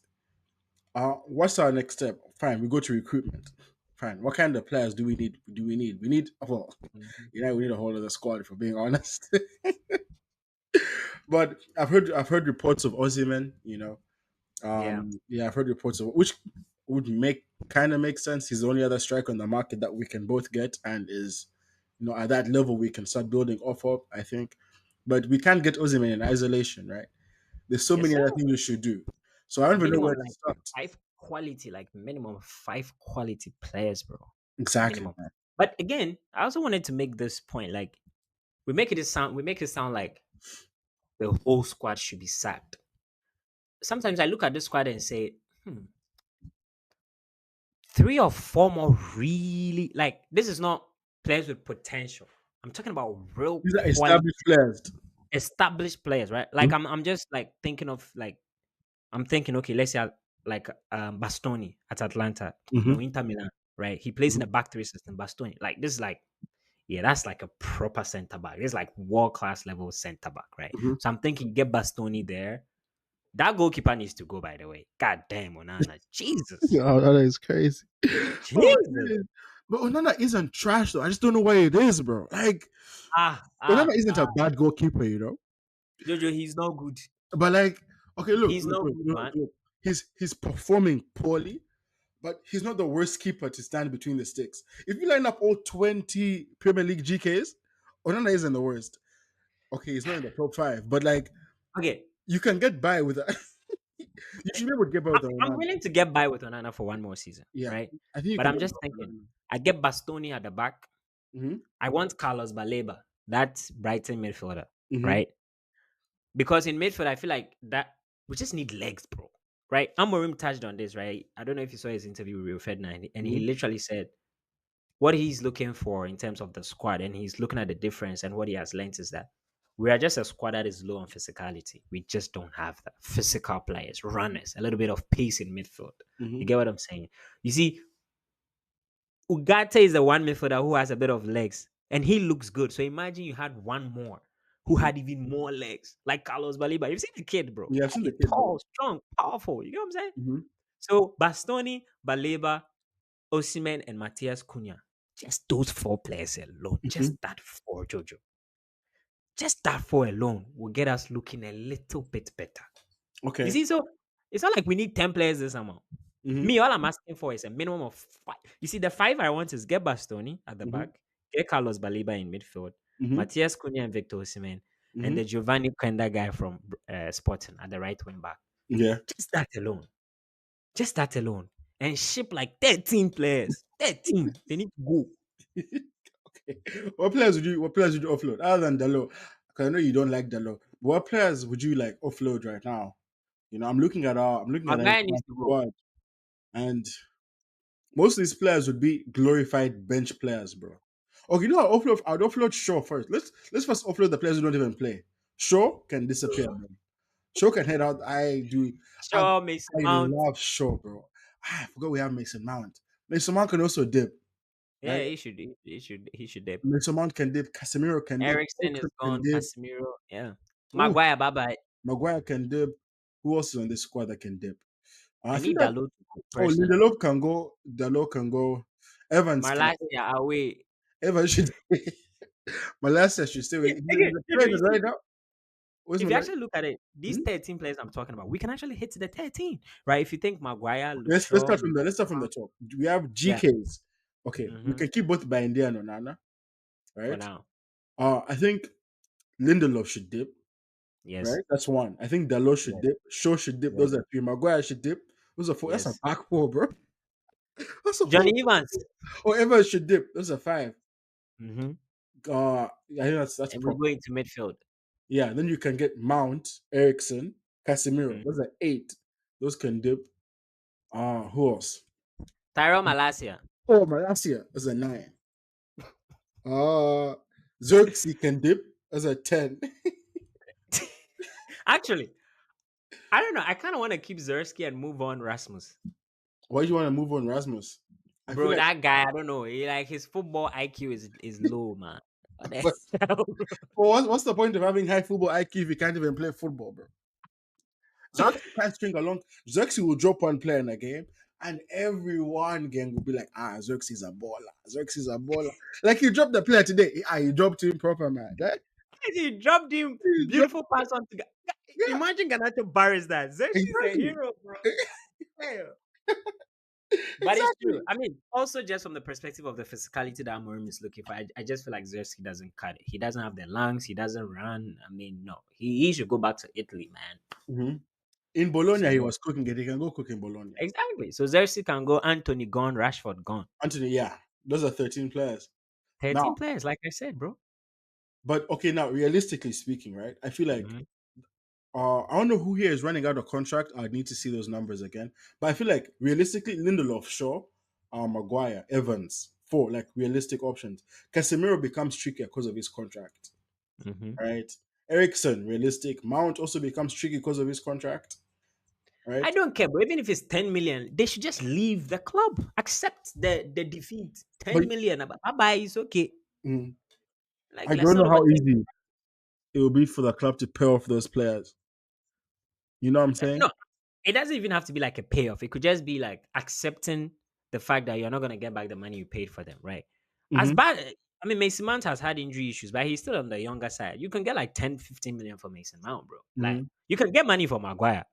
What's our next step? Fine, we go to recruitment. Fine. What kind of players do we need? We need well, Mhm. we need a whole other squad if we're being honest. But I've heard reports of Ozyman, Yeah. Yeah, I've heard reports of which would make sense. He's the only other striker on the market that we can both get and is, at that level we can start building off of, I think. But we can't get Ozyman in isolation, right? There's so Yes, many sir. other things we should do. So I don't even know Minimum where to like start. five quality, like minimum five quality players, bro. Exactly, Minimum. man. But again, I also wanted to make this point. Like we make it sound like the whole squad should be sacked. Sometimes I look at this squad and say, three or four more really like this is not players with potential. I'm talking about real These are quality established players. established players, right? Like I'm just like thinking of like I'm thinking, okay, let's say like Bastoni at Atlanta, Mm-hmm. Inter Milan, right? He plays in Hmm. a back three system. Bastoni, like this is like, yeah, that's like a proper center back. It's like world class level center back, right? Hmm. So I'm thinking, get Bastoni there. That goalkeeper needs to go, by the way. God damn, Onana, Jesus, Oh, that is crazy. Oh, Jesus, man. But Onana isn't trash though. I just don't know why it is, bro. Like ah, Onana ah, isn't a ah. bad goalkeeper. Jojo, he's not good. But like, okay, He's not good, man. look. He's performing poorly, but he's not the worst keeper to stand between the sticks. If you line up all 20 Premier League GKs, Onana isn't the worst. Okay, he's not in the top five, but like Okay, you can get by with that. You should be able to get by with I'm Onana. willing to get by with Onana for one more season, Yeah, right? I think you But can I'm get just by with thinking, Onana. I get Bastoni at the back. Mm-hmm. I want Carlos Baleba, that's Brighton midfielder, Mm-hmm. right? Because in midfield, I feel like that we just need legs, bro. Right? Amorim touched on this, right? I don't know if you saw his interview with Rio Ferdinand, and he Mm-hmm. literally said what he's looking for in terms of the squad, and he's looking at the difference, and what he has learned is that we are just a squad that is low on physicality. We just don't have that physical players, runners, a little bit of pace in midfield. Mm-hmm. You get what I'm saying? You see, Ugarte is the one midfielder who has a bit of legs, and he looks good. So imagine you had one more who Mm-hmm. had even more legs, like Carlos Baliba. You've seen the kid, bro. Yeah, I've seen the Hey, kid, bro. tall, strong, powerful. You know what I'm saying? Mm-hmm. So Bastoni, Baleba, Osimhen, and Matthias Cunha. Just those four players alone, Mm-hmm. just that four, Jojo. Just that four alone will get us looking a little bit better. You Okay. see, so it's not like we need 10 players this summer. Mm-hmm. Me, all I'm asking for is a minimum of five. You see, the five I want is get Bastoni at the Mm-hmm. back, get Carlos Baliba in midfield, Mm-hmm. Matthias Cunha and Victor Osimhen, and Mm-hmm. the Giovanni Quenda guy from Sporting at the right wing back. Yeah. Just that alone. Just that alone. And ship like 13 players. 13. They need to go. Okay. What players would you offload other than Dalo? Because I know you don't like Dalo. But what players would you like offload right now? I'm looking at our Maguire entire needs to go. squad, and most of these players would be glorified bench players, bro. Okay, you know I'd offload Shaw first. Let's first offload the players who don't even play. Shaw can disappear, bro. Shaw can head out. I, Sure, Mason I Mount. love Shaw, bro. I forgot we have Mason Mount. Mason Mount can also dip, Yeah, right? he should dip. Mason Mount can dip. Casemiro can dip. Ericsson is Eriksen can gone. dip. Casemiro. Yeah. Ooh, Maguire, bye bye. Maguire can dip. Who else is on this squad that can dip? I I feel need like Dalot to go personally. Lindelof can go. Dalot can go. Evans can go. Malasia away. Evans should. Malasia should stay with. Again, He's a you trainer see, right now. Where's if you Malasia? actually look at it, these Hmm? 13 players I'm talking about, we can actually hit the 13, right? If you think Maguire, Luke Let's Shaw, start from the let's start from the top. We have yeah, GKs. Okay, we hmm can keep both Bindia and Onana, for right? now. I think Lindelof should dip, Yes, right? That's one. I think Dalot should yes, dip. Shaw should dip. yes, Those are three. Maguire should dip. Those are four. That's a yes. back four, bro. That's a whole. Johnny Evans. Oh, Evans should dip. Those are five. Mm-hmm. I think that's And we proper. go into midfield. Yeah, then you can get Mount, Ericsson, Casemiro. Those Mhm. are eight. Those can dip. Who else? Tyrell Malasia. Oh, Malasia. Those are nine. Uh, Xerxes can dip. Those are 10. Actually, I don't know. I kind of want to keep Zersky and move on Rasmus. Why do you want to move on Rasmus? I feel Bro, like, that guy, I don't know. Like his football IQ is low, man. What the but hell? what's the point of having high football IQ if you can't even play football, bro? Xerxes can't string along. Xerxes will drop one player in a game, and everyone gang will be like, Xerxes a baller. Xerxes a baller. Like you dropped the player today. You dropped him proper, man. Right? He dropped him. You dropped, Beautiful pass on to yeah, Imagine Ganacho Barris that. Xerxes a exactly. hero, bro. Hell. But it's true. Exactly. I mean, also just from the perspective of the physicality that Amorim is looking for, I just feel like Xerxes doesn't cut it. He doesn't have the lungs. He doesn't run. I mean, no. He should go back to Italy, man. Mhm. In Bologna, he So was cooking it. He can go cook in Bologna. exactly. So Xerxes can go. Anthony gone. Rashford gone. Anthony, yeah, those are 13 players. 13 Now, players, like I said, bro. but okay, now realistically speaking, right? I feel like Mhm. I don't know who here is running out of contract. I need to see those numbers again. But I feel like realistically, Lindelof, Shaw, Maguire, Evans, four like realistic options. Casemiro becomes trickier because of his contract, Mhm. right? Ericsson, realistic. Mount also becomes tricky because of his contract, I right? don't care, bro. Even if it's 10 million, they should just leave the club. Accept the defeat. But 10 million. Bye bye. It's okay. mm, Like I let's don't not know how overthink. easy it will be for the club to pay off those players. You know what I'm saying? No, it doesn't even have to be like a payoff. It could just be like accepting the fact that you're not gonna get back the money you paid for them, right? As Hmm. bad I mean Mason Mount has had injury issues, but he's still on the younger side. You can get like 10, 15 million for Mason Mount, bro. Like Hmm. you can get money for Maguire,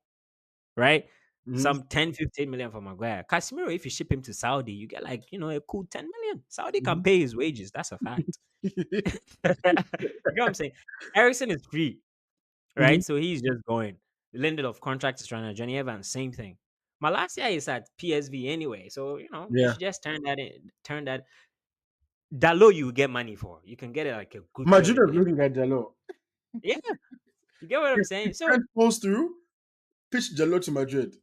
right? Hmm. Some 10, 15 million for Maguire. Casemiro, if you ship him to Saudi, you get like, a cool 10 million. Saudi can Hmm. pay his wages. That's a fact. You know what I'm saying? Ericsson is free, Mhm. right? So he's just going. The Lindelof contract is running. Johnny Evans, same thing. Malasia is at PSV anyway, so you Yeah. should just turn that in. Turn that Dalo, you get money for. You can get it like a good Madrid 20 are million. looking at Jallo. Yeah, you get what I'm If saying. So Trent falls through, pitch Jallo to Madrid.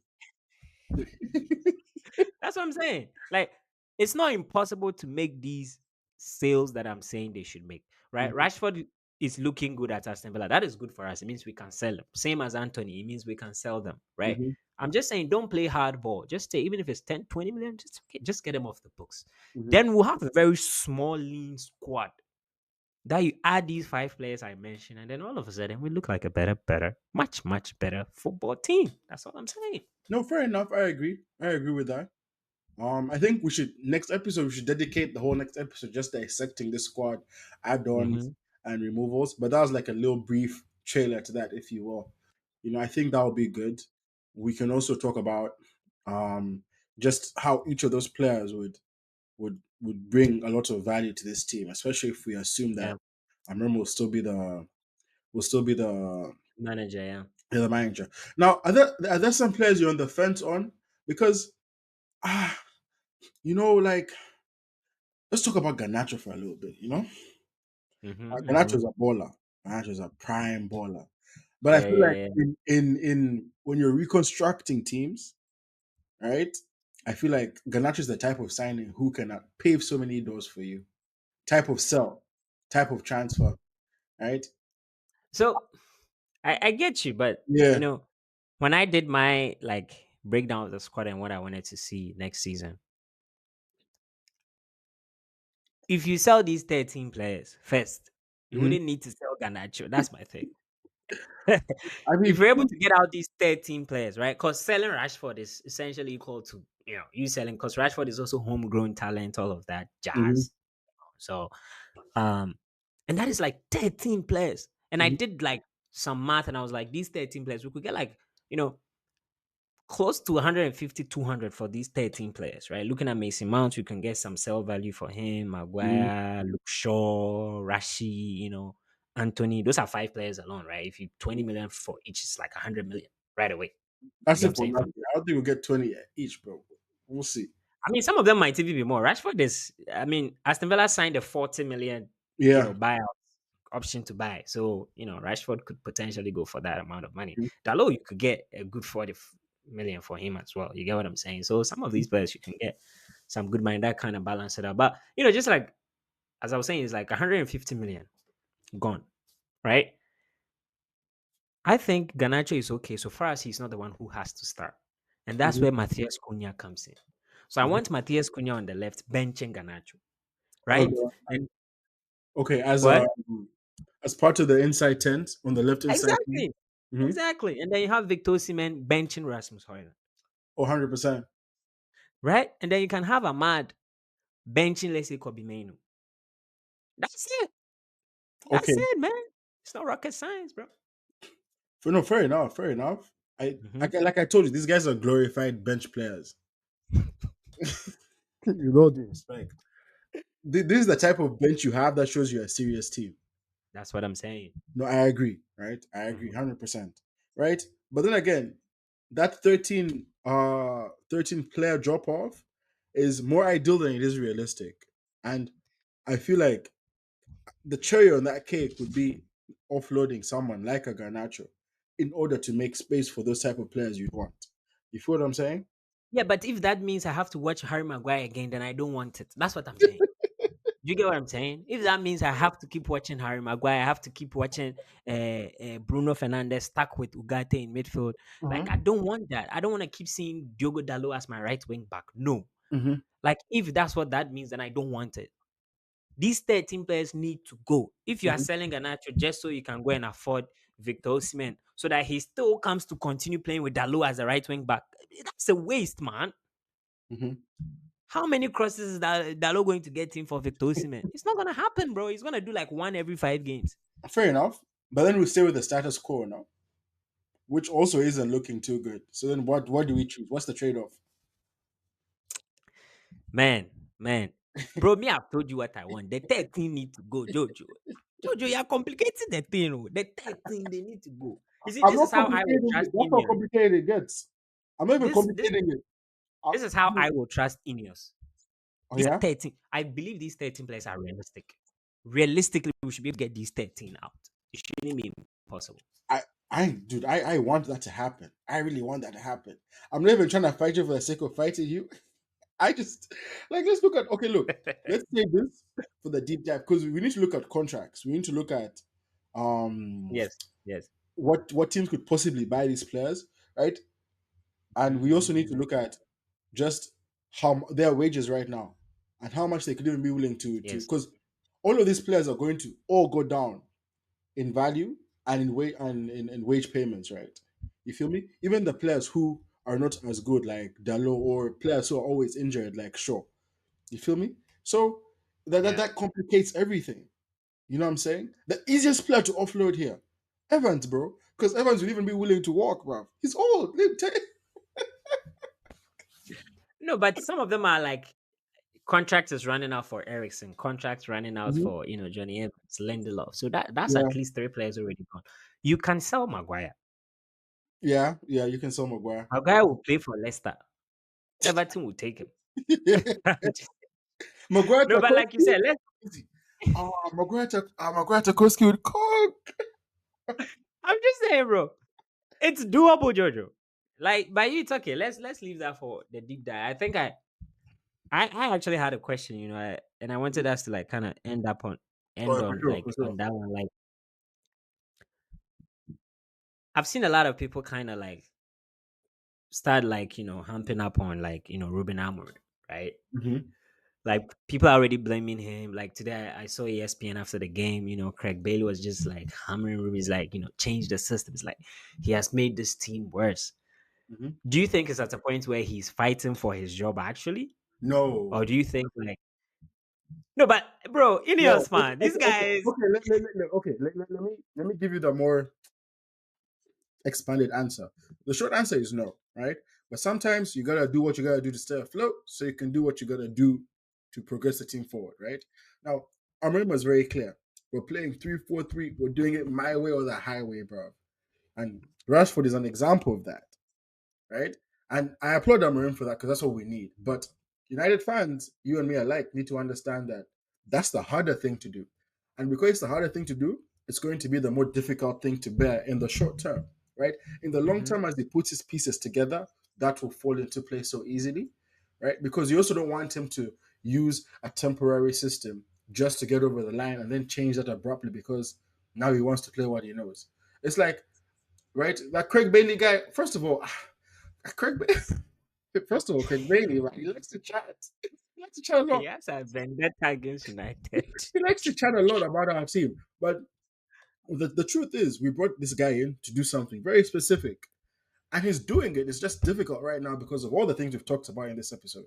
that's what I'm saying. Like, it's not impossible to make these sales that I'm saying they should make. Right? Mhm. Rashford is looking good at Aston Villa. That is good for us. It means we can sell them. Same as Anthony. It means we can sell them. Right? Mhm. I'm just saying, don't play hardball. Just stay, even if it's 10, 20 million, just get them off the books. Mhm. Then we'll have a very small, lean squad. That you add these five players I mentioned, and then all of a sudden we look like a better, much, much better football team. That's all I'm saying. No, fair enough. I agree. I agree with that. I think we should next episode we should dedicate the whole next episode just dissecting this squad, add-ons Hmm. and removals. But that was like a little brief trailer to that, if you will. I think that would be good. We can also talk about um just how each of those players would bring a lot of value to this team, especially if we assume Yeah, that Amram will still be the manager. Yeah. the manager. Now, are there some players you're on the fence on? Because ah, like let's talk about Ganacho for a little bit. Hmm. Hmm. Ganacho's a baller. Ganacho's a prime baller. But I Yeah, feel yeah, like yeah. in when you're reconstructing teams, right? I feel like Ganacho's the type of signing who can pave so many doors for you. Type of sell, type of transfer, right? So I get you, but Yeah. when I did my like breakdown of the squad and what I wanted to see next season, if you sell these 13 players first, you Mhm. wouldn't need to sell Ganacho. That's my thing. I If mean, you're able to get out these 13 players, right? Because selling Rashford is essentially equal to you selling, because Rashford is also homegrown talent, all of that mhm, jazz. So um and that is like 13 players. And I mhm, did like some math and I was like, these 13 players, we could get like, you know, close to 150, 200 for these 13 players, right? Looking at Mason Mount, you can get some sell value for him, mhm, Maguire, Luke Shaw, Rashi, Anthony. Those are five players alone, right? If you 20 million for each, it's like 100 million right away. You that's get what it I'm for saying? nothing. I don't think we'll get 20 each, bro. We'll see. I mean, some of them might even be more. Rashford is, I mean, Aston Villa signed a 40 million, Yeah. buyout option to buy. So, Rashford could potentially go for that amount of money. Mhm, Dalot, you could get a good 40 million for him as well. You get what I'm saying? So, some of these players, you can get some good money that kind of balance it out. But, just like, as I was saying, it's like 150 million gone, right? I think Ganacho is okay so far as he's not the one who has to start. And that's mhm, where Matthias Cunha comes in. So I mhm. want Matthias Cunha on the left, benching Ganacho, right? Okay. And Okay. what? As part of the inside tent on the left hand side. Exactly. Mm-hmm. Exactly. And then you have Victor Osimhen benching Rasmus Højlund, 100%. right? And then you can have Ahmad benching, let's say, Kobe Mainu. That's it. That's Okay. it, man. It's not rocket science, bro. No, fair enough. Fair enough. Hmm. Like I told you, these guys are glorified bench players. With all due respect. This is the type of bench you have that shows you're a serious team. That's what I'm saying. No, I agree, right? I agree Hmm. 100%. Right? But then again, that 13 player drop off is more ideal than it is realistic. And I feel like the cherry on that cake would be offloading someone like a Garnacho in order to make space for those type of players you want. You feel what I'm saying? Yeah, but if that means I have to watch Harry Maguire again, then I don't want it. That's what I'm saying. Do you get what I'm saying? If that means I have to keep watching Harry Maguire, I have to keep watching Bruno Fernandes stuck with Ugarte in midfield. Like, I Mm-hmm. don't want that. I don't want to keep seeing Diogo Dalot as my right wing back. No. Mm-hmm. Like, if that's what that means, then I don't want it. These 13 players need to go. If you are Mm-hmm. selling Garnacho just so you can go and afford Victor Osimhen so that he still comes to continue playing with Dalot as a right wing back, that's a waste, man. Mm-hmm. How many crosses is Dalot going to get in for Victor Osimhen? It's not going to happen, bro. He's going to do like one every 5 games. Fair enough. But then we stay with the status quo now, which also isn't looking too good. So then what do we choose? What's the trade off? Man, man. Bro, me, I've told you what I want. The 13 need to go, Jojo. Jojo, you're complicating the thing. Oh. The 13, they need to go. You see, I'm this not is how I will complicating it. trust That's how Ineos. complicated it gets. I'm not even This complicating it. this is how I will trust Ineos. Oh These yeah, 13, I believe these 13 players are realistic. Realistically, we should be able to get these 13 out. It shouldn't be impossible. I, dude, I want that to happen. I really want that to happen. I'm not even trying to fight you for the sake of fighting you. I just like let's look at okay, look, let's say this for the deep dive because we need to look at contracts. We need to look at um Yes, yes. what teams could possibly buy these players, right? And we also need to Mm, look at just their wages right now and how much they could even be willing to yes, because all of these players are going to all go down in value and in in wage payments, right? You feel me? Even the players who are not as good like Dalo or players who are always injured like Shaw. You feel me? So yeah. that complicates everything. You know what I'm saying? The easiest player to offload here, Evans, bro, because Evans would even be willing to walk, bro. He's old. Let me tell you. No, but some of them are like contract is running out for Ericsson, contracts running out Mhm. for Johnny Evans, Lindelof. So that's Yeah, at least three players already gone. You can sell Maguire. yeah, yeah. You can sell Maguire. Maguire will play for Leicester. Everton will take him. Maguire No, but like you Tarkowski, said, let's. easy. Maguire Tarkowski would cook. I'm just saying, bro. It's doable, Jojo. Like, but it's okay. Let's leave that for the deep dive. I think I actually had a question, and I wanted us to like kind of end Oh, for on sure, for like sure. on that one. Like, I've seen a lot of people kind of like start like humping up on like Ruben Amorim, right? Hmm. Like people are already blaming him. Like today, I saw ESPN after the game. Craig Bailey was just like hammering Ruben's like change the system. It's like he has made this team worse. Hmm. Do you think it's at a point where he's fighting for his job actually, or No, do you think like no? But bro, no. Ineos Okay, fan, these okay, okay, guys. okay. Okay. Let me give you the more expanded answer. The short answer is no, right? But sometimes you gotta do what you gotta do to stay afloat, so you can do what you gotta do to progress the team forward, right? Now, Amorim was very clear. We're playing 3-4-3. We're doing it my way or the highway, bro. And Rashford is an example of that, right? And I applaud Amorim for that because that's what we need. But United fans, you and me alike, need to understand that that's the harder thing to do. And because it's the harder thing to do, it's going to be the more difficult thing to bear in the short term, right? In the long Mhm. term, as he puts his pieces together, that will fall into place so easily, right? Because you also don't want him to use a temporary system just to get over the line and then change that abruptly because now he wants to play what he knows. It's like, right, that Craig Bailey guy, first of all, Craig first of all, Craig Bailey, right? He likes to chat. He likes to chat a He lot. has a vendetta against United. He likes to chat a lot about our team. But the truth is, we brought this guy in to do something very specific. And he's doing it. It's just difficult right now because of all the things we've talked about in this episode.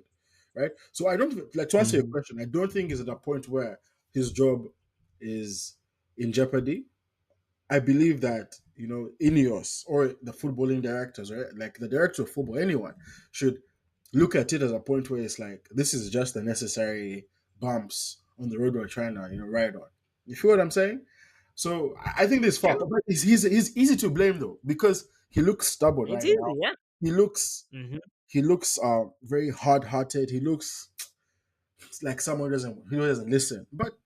Right? So I don't like to answer your Mhm. question, I don't think he's at a point where his job is in jeopardy. I believe that Ineos or the footballing directors, right, like the director of football, anyone should look at it as a point where it's like this is just the necessary bumps on the road we're trying to ride on. You feel what I'm saying? So I think this far, True. but he's easy to blame though because he looks stubborn It's right now. easy, yeah. He looks Mhm. he looks very hard hearted. He looks like someone who doesn't listen. But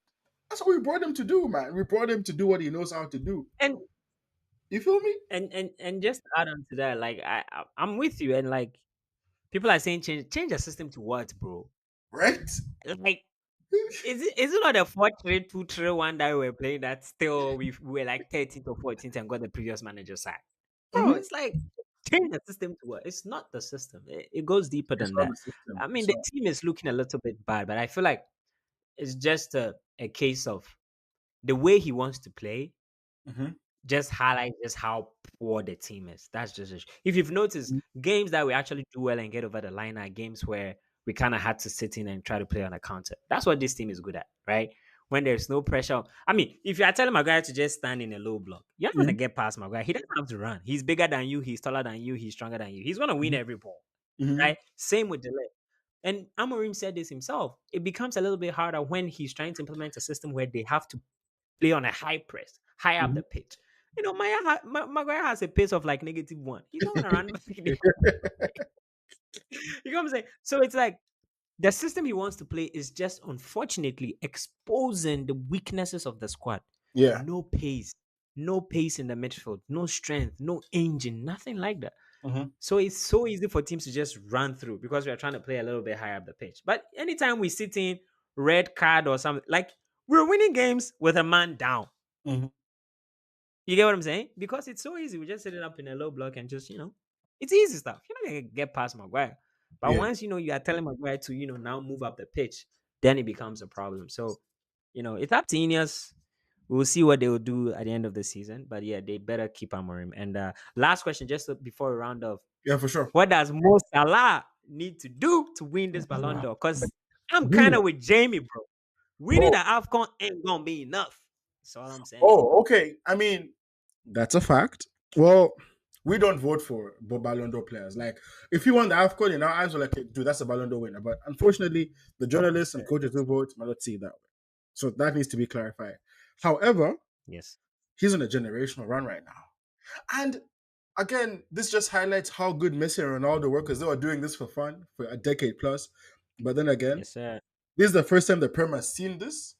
that's what we brought him to do, man. We brought him to do what he knows how to do. And You feel me? and just to add on to that, like I'm with you, and like people are saying change the system to what, bro? Right? Like is it not a 4-3-2-3-1 that we were playing that still we were like 13th or 14th and got the previous manager sacked? Bro, Hmm. it's like change the system to what? It's not the system. It goes deeper It's than not that. the system. I mean, It's the not. team is looking a little bit bad, but I feel like it's just a case of the way he wants to play Hmm. just highlight just how poor the team is. That's just if you've noticed games that we actually do well and get over the line are games where we kind of had to sit in and try to play on a counter. That's what this team is good at, right? When there's no pressure. I mean, if you are telling Maguire to just stand in a low block, you're not gonna get past Maguire. He doesn't have to run. He's bigger than you. He's taller than you. He's stronger than you. He's gonna win Hmm. every ball, Hmm. right? Same with Delay. And Amorim said this himself. It becomes a little bit harder when he's trying to implement a system where they have to play on a high press, high up Mhm. the pitch. Maguire has a pace of like -1. He's not gonna run back there. You know what I'm saying? So it's like the system he wants to play is just unfortunately exposing the weaknesses of the squad. Yeah. No pace, no pace in the midfield, no strength, no engine, nothing like that. Mhm. So it's so easy for teams to just run through because we are trying to play a little bit higher up the pitch. But anytime we sit in red card or something, like we're winning games with a man down. Mhm. You get what I'm saying? Because it's so easy. We just set it up in a low block and just, it's easy stuff. You're not gonna get past Maguire. But Yeah. once you are telling Maguire to, now move up the pitch, then it becomes a problem. So, it's up to Ineos. We'll see what they will do at the end of the season. But yeah, they better keep Amorim. And last question, just before we round off. Yeah, for sure. What does Mo Salah need to do to win this Ballon d'Or? Because I'm Win kind it. of with Jamie, bro. Winning Bro. the AFCON ain't gonna be enough. That's all I'm saying. Oh, okay. I mean, that's a fact. Well, we don't vote for Ballon d'Or players. Like, if you want the AFCON in our eyes, we're like, "Hey, dude, that's a Ballon d'Or winner." But unfortunately, the journalists and coaches who vote might not see it that way. So that needs to be clarified. However, Yes. he's on a generational run right now. And again, this just highlights how good Messi and Ronaldo were because they were doing this for fun for a decade plus. But then again, Yes, sir. this is the first time the Premier has seen this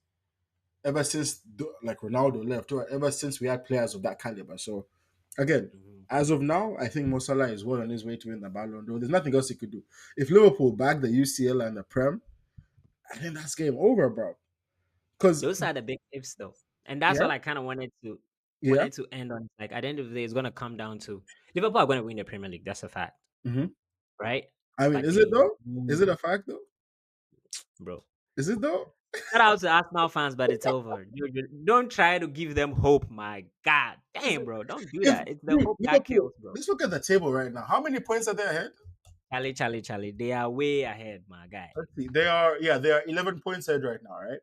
ever since like Ronaldo left, or ever since we had players of that caliber. So again, Mhm. as of now, I think Mo Salah is well on his way to win the Balon d'Or. There's nothing else he could do. If Liverpool back the UCL and the Prem, I think that's game over, bro. Because Those are the big ifs, though, and that's yeah, what I kind of wanted to yeah. end on. Like at the end of the day, it's gonna come down to Liverpool are gonna win the Premier League. That's a fact, Hmm. right? I mean, But is it they, though? Is it a fact though? bro. Is it though? Shout out to Arsenal fans, but it's over. Don't try to give them hope. My God, damn, bro, don't do If that. It's the dude, hope that Liverpool, kills, bro. let's look at the table right now. How many points are they ahead? Charlie, Charlie, Charlie. They are way ahead, my guy. Let's see. They are 11 points ahead right now, right?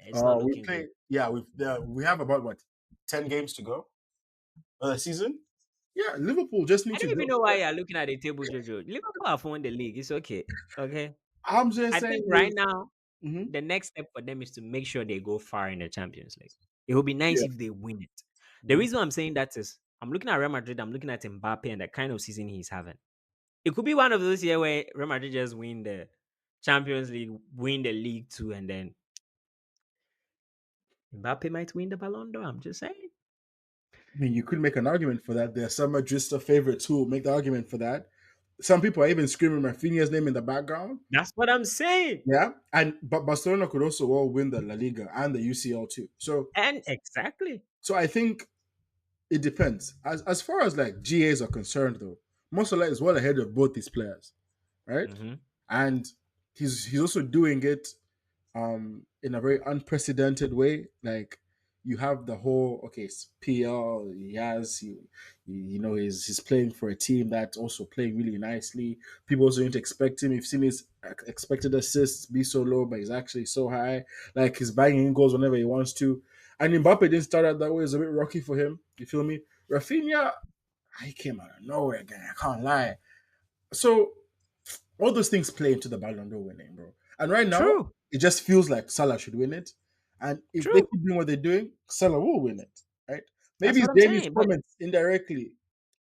It's not We looking play good. yeah, we have about what 10 games to go of the season. Yeah, Liverpool just need I to don't even go. know why you're looking at the table, Jojo. Liverpool have won the league. It's okay. Okay. I'm just I saying think right is now mhm, the next step for them is to make sure they go far in the Champions League. It would be nice yeah. if they win it. The Mhm. reason I'm saying that is I'm looking at Real Madrid, I'm looking at Mbappe and the kind of season he's having. It could be one of those years where Real Madrid just win the Champions League, win the league too, and then Mbappe might win the Ballon d'Or. I'm just saying. I mean, you could make an argument for that. There are some Madrista favorites who make the argument for that. Some people are even screaming Rafinha's name in the background. That's what I'm saying. Yeah, and but Barcelona could also well win the La Liga and the UCL too. So, And exactly. so I think it depends. As far as like GAs are concerned, though, Mo Salah is well ahead of both these players, right? Hmm. And he's also doing it in a very unprecedented way. Like you have the whole okay PL. He's playing for a team that's also playing really nicely. People also didn't expect him. You've seen his expected assists be so low, but he's actually so high. Like he's banging in goals whenever he wants to. And Mbappe didn't start out that way. It's a bit rocky for him. You feel me? Rafinha, he came out of nowhere again. I can't lie. So all those things play into the Ballon d'Or winning, bro. And right now, True. it just feels like Salah should win it. And if they True. keep doing what they're doing, Salah will win it, right? That's Maybe it's what I'm Jamie's saying. But comments indirectly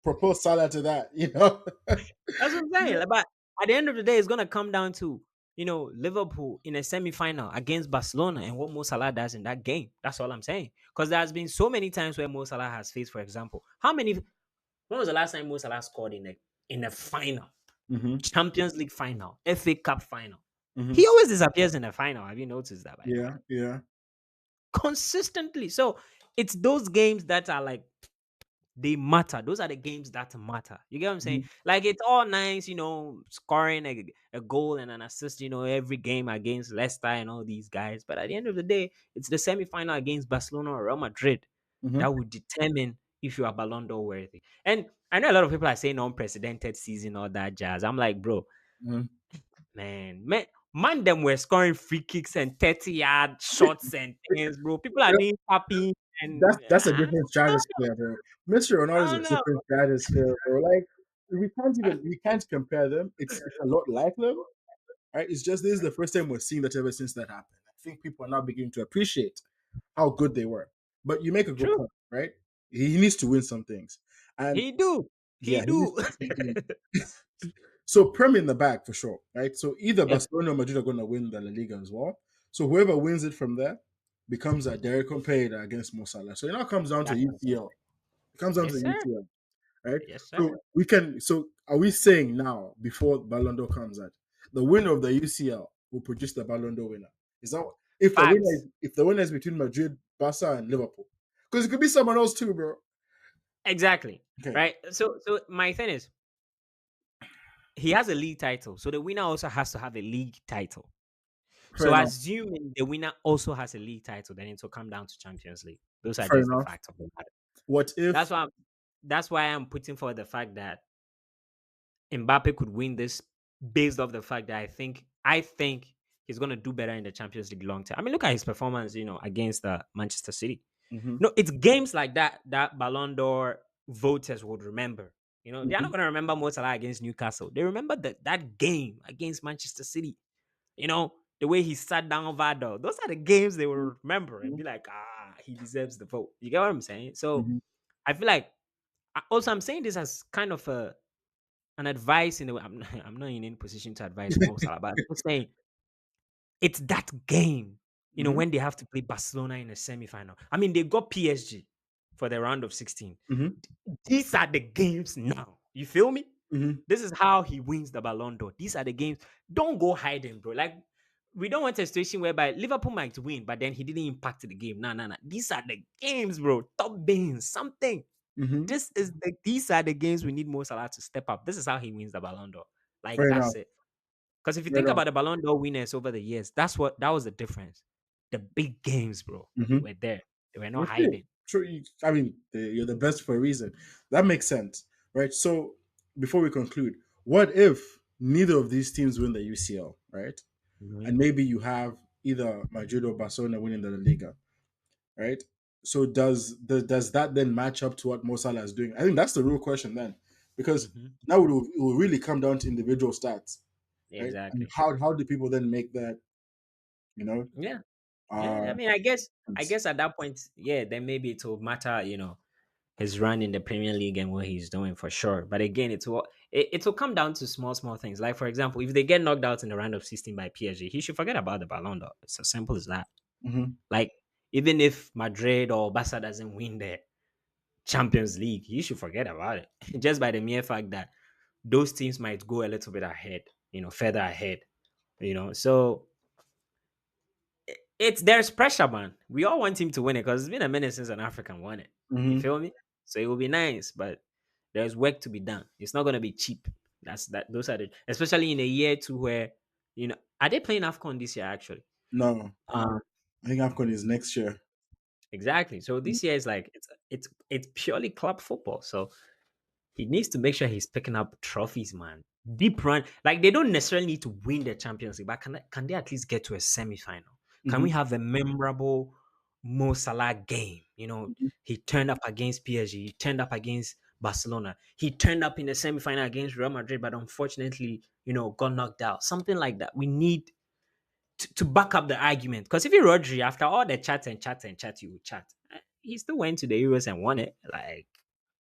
propose Salah to that, you know? that's what I'm saying. Like, but at the end of the day, it's gonna come down to Liverpool in a semi-final against Barcelona and what Mo Salah does in that game. That's all I'm saying. Because there's been so many times where Mo Salah has faced, for example, how many? When was the last time Mo Salah scored in a final, Hmm. Champions League final, FA Cup final? Hmm. He always disappears in the final. Have you noticed that, by the way? Yeah, yeah. Consistently. So it's those games that are like they matter. Those are the games that matter. You get what I'm saying? Mhm. Like it's all nice, scoring a goal and an assist, every game against Leicester and all these guys. But at the end of the day, it's the semi-final against Barcelona or Real Madrid Hmm. that would determine if you are Ballon d'Or worthy. And I know a lot of people are saying unprecedented season, all that jazz. I'm like, bro, Hmm. man, them were scoring free kicks and 30-yard shots and things, bro. People are doing tapping That's and that's a different stratosphere, bro. Mr. Ronaldo is I a don't know. different stratosphere, bro. Like we can't compare them. It's a lot like them, Right? It's just this is the first time we're seeing that ever since that happened. I think people are now beginning to appreciate how good they were. But you make a good True. point, right? He needs to win some things. And He do. He yeah, he needs do. to win some things. So Prem in the bag for sure, right? So either Yes. Barcelona or Madrid are going to win the La Liga as well. So whoever wins it from there becomes a Derek Compeda against Mo Salah. So it now comes down to That's it. UCL. It comes down to Yes, sir. UCL, right? Yes, sir. So we can. So are we saying now before Balon d'Or comes out, the winner of the UCL will produce the Balon d'Or winner? Is that Facts. if the winner is between Madrid, Barca, and Liverpool? Because it could be someone else too, bro. Exactly. Okay, Right. So my thing is, he has a league title. So the winner also has to have a league title. fair So enough. assuming the winner also has a league title, then it will come down to Champions League. Those are Fair just the enough. facts of the matter. What That's if? why I'm putting forward the fact that Mbappe could win this based off the fact that I think he's gonna do better in the Champions League long term. I mean, look at his performance, against Manchester City. Hmm. No, it's games like that Ballon d'Or voters would remember. They're not Hmm. gonna remember Mo Salah against Newcastle. They remember that game against Manchester City. The way he sat down Vado. Those are the games they will remember and be like, he deserves the vote. You get what I'm saying? So Hmm. I feel like also I'm saying this as kind of an advice in the way. I'm not in any position to advise Mo Salah, but I'm just saying it's that game, Hmm. when they have to play Barcelona in a semi-final. I mean, they got PSG for the round of 16. Hmm. These are the games now. You feel me? Hmm. This is how he wins the Ballon d'Or. These are the games. Don't go hiding, bro. Like, we don't want a situation whereby Liverpool might win, but then he didn't impact the game. No, no, no. These are the games, bro. Top beans, something. Hmm. These are the games we need Mo Salah to step up. This is how he wins the Ballon d'Or. Like, Fair enough. that's it. Because if you Fair think enough. about the Ballon d'Or winners over the years, that was the difference. The big games, bro. They Hmm. were there. They were not Okay. hiding. True. I mean, you're the best for a reason. That makes sense, right? So before we conclude, what if neither of these teams win the UCL, right? Mhm. And maybe you have either Madrid or Barcelona winning the La Liga, right? So does that then match up to what Mo Salah is doing? I think that's the real question then, because Mhm. now it will really come down to individual stats, right? And Exactly. how do people then make that, you know, Yeah. Yeah. uh, I mean, I guess at that point, yeah, then maybe it will matter, his run in the Premier League and what he's doing for sure. But again, it will come down to small, small things. Like, for example, if they get knocked out in the round of 16 by PSG, he should forget about the Ballon d'Or. It's as simple as that. mhm, Like, even if Madrid or Barca doesn't win the Champions League, he should forget about it. Just by the mere fact that those teams might go a little bit ahead, further ahead, So there's pressure, man. We all want him to win it because it's been a minute since an African won it. You mhm, feel me? So it will be nice, but there's work to be done. It's not gonna be cheap. Those are the especially in a year too where are they playing AFCON this year actually? no, Um I think AFCON is next year. exactly. So this year is like it's purely club football. So he needs to make sure he's picking up trophies, man. Deep run. Like, they don't necessarily need to win the Champions League, but can they at least get to a semi-final? Can we Mhm, have a memorable Mo Salah game? mhm, He turned up against PSG, he turned up against Barcelona, he turned up in the semi-final against Real Madrid, but unfortunately, got knocked out. Something like that. We need to back up the argument. Because if you Rodri, after all the chat and chat and chat, you would chat. He still went to the Euros and won it. Like,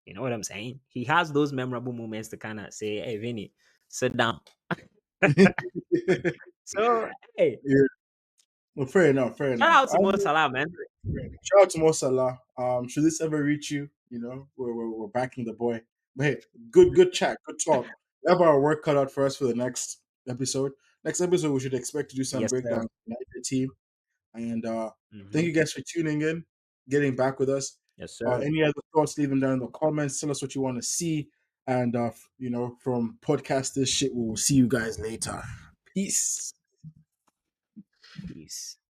you know what I'm saying? He has those memorable moments to kind of say, "Hey, Vinny, sit down." So, hey, yeah. Well, fair enough. Fair shout enough. out to Mo Salah, man. Shout out to Mo Salah. Should this ever reach you, we're backing the boy. But hey, good chat, good talk. We have our work cut out for us for the next episode. Next episode, we should expect to do some Yes, breakdown sir. of the United team. And thank Hmm. you guys for tuning in, getting back with us. Yes, sir. Any other thoughts, leave them down in the comments. Tell us what you want to see. And, from podcast this shit, we'll see you guys later. Peace. Peace.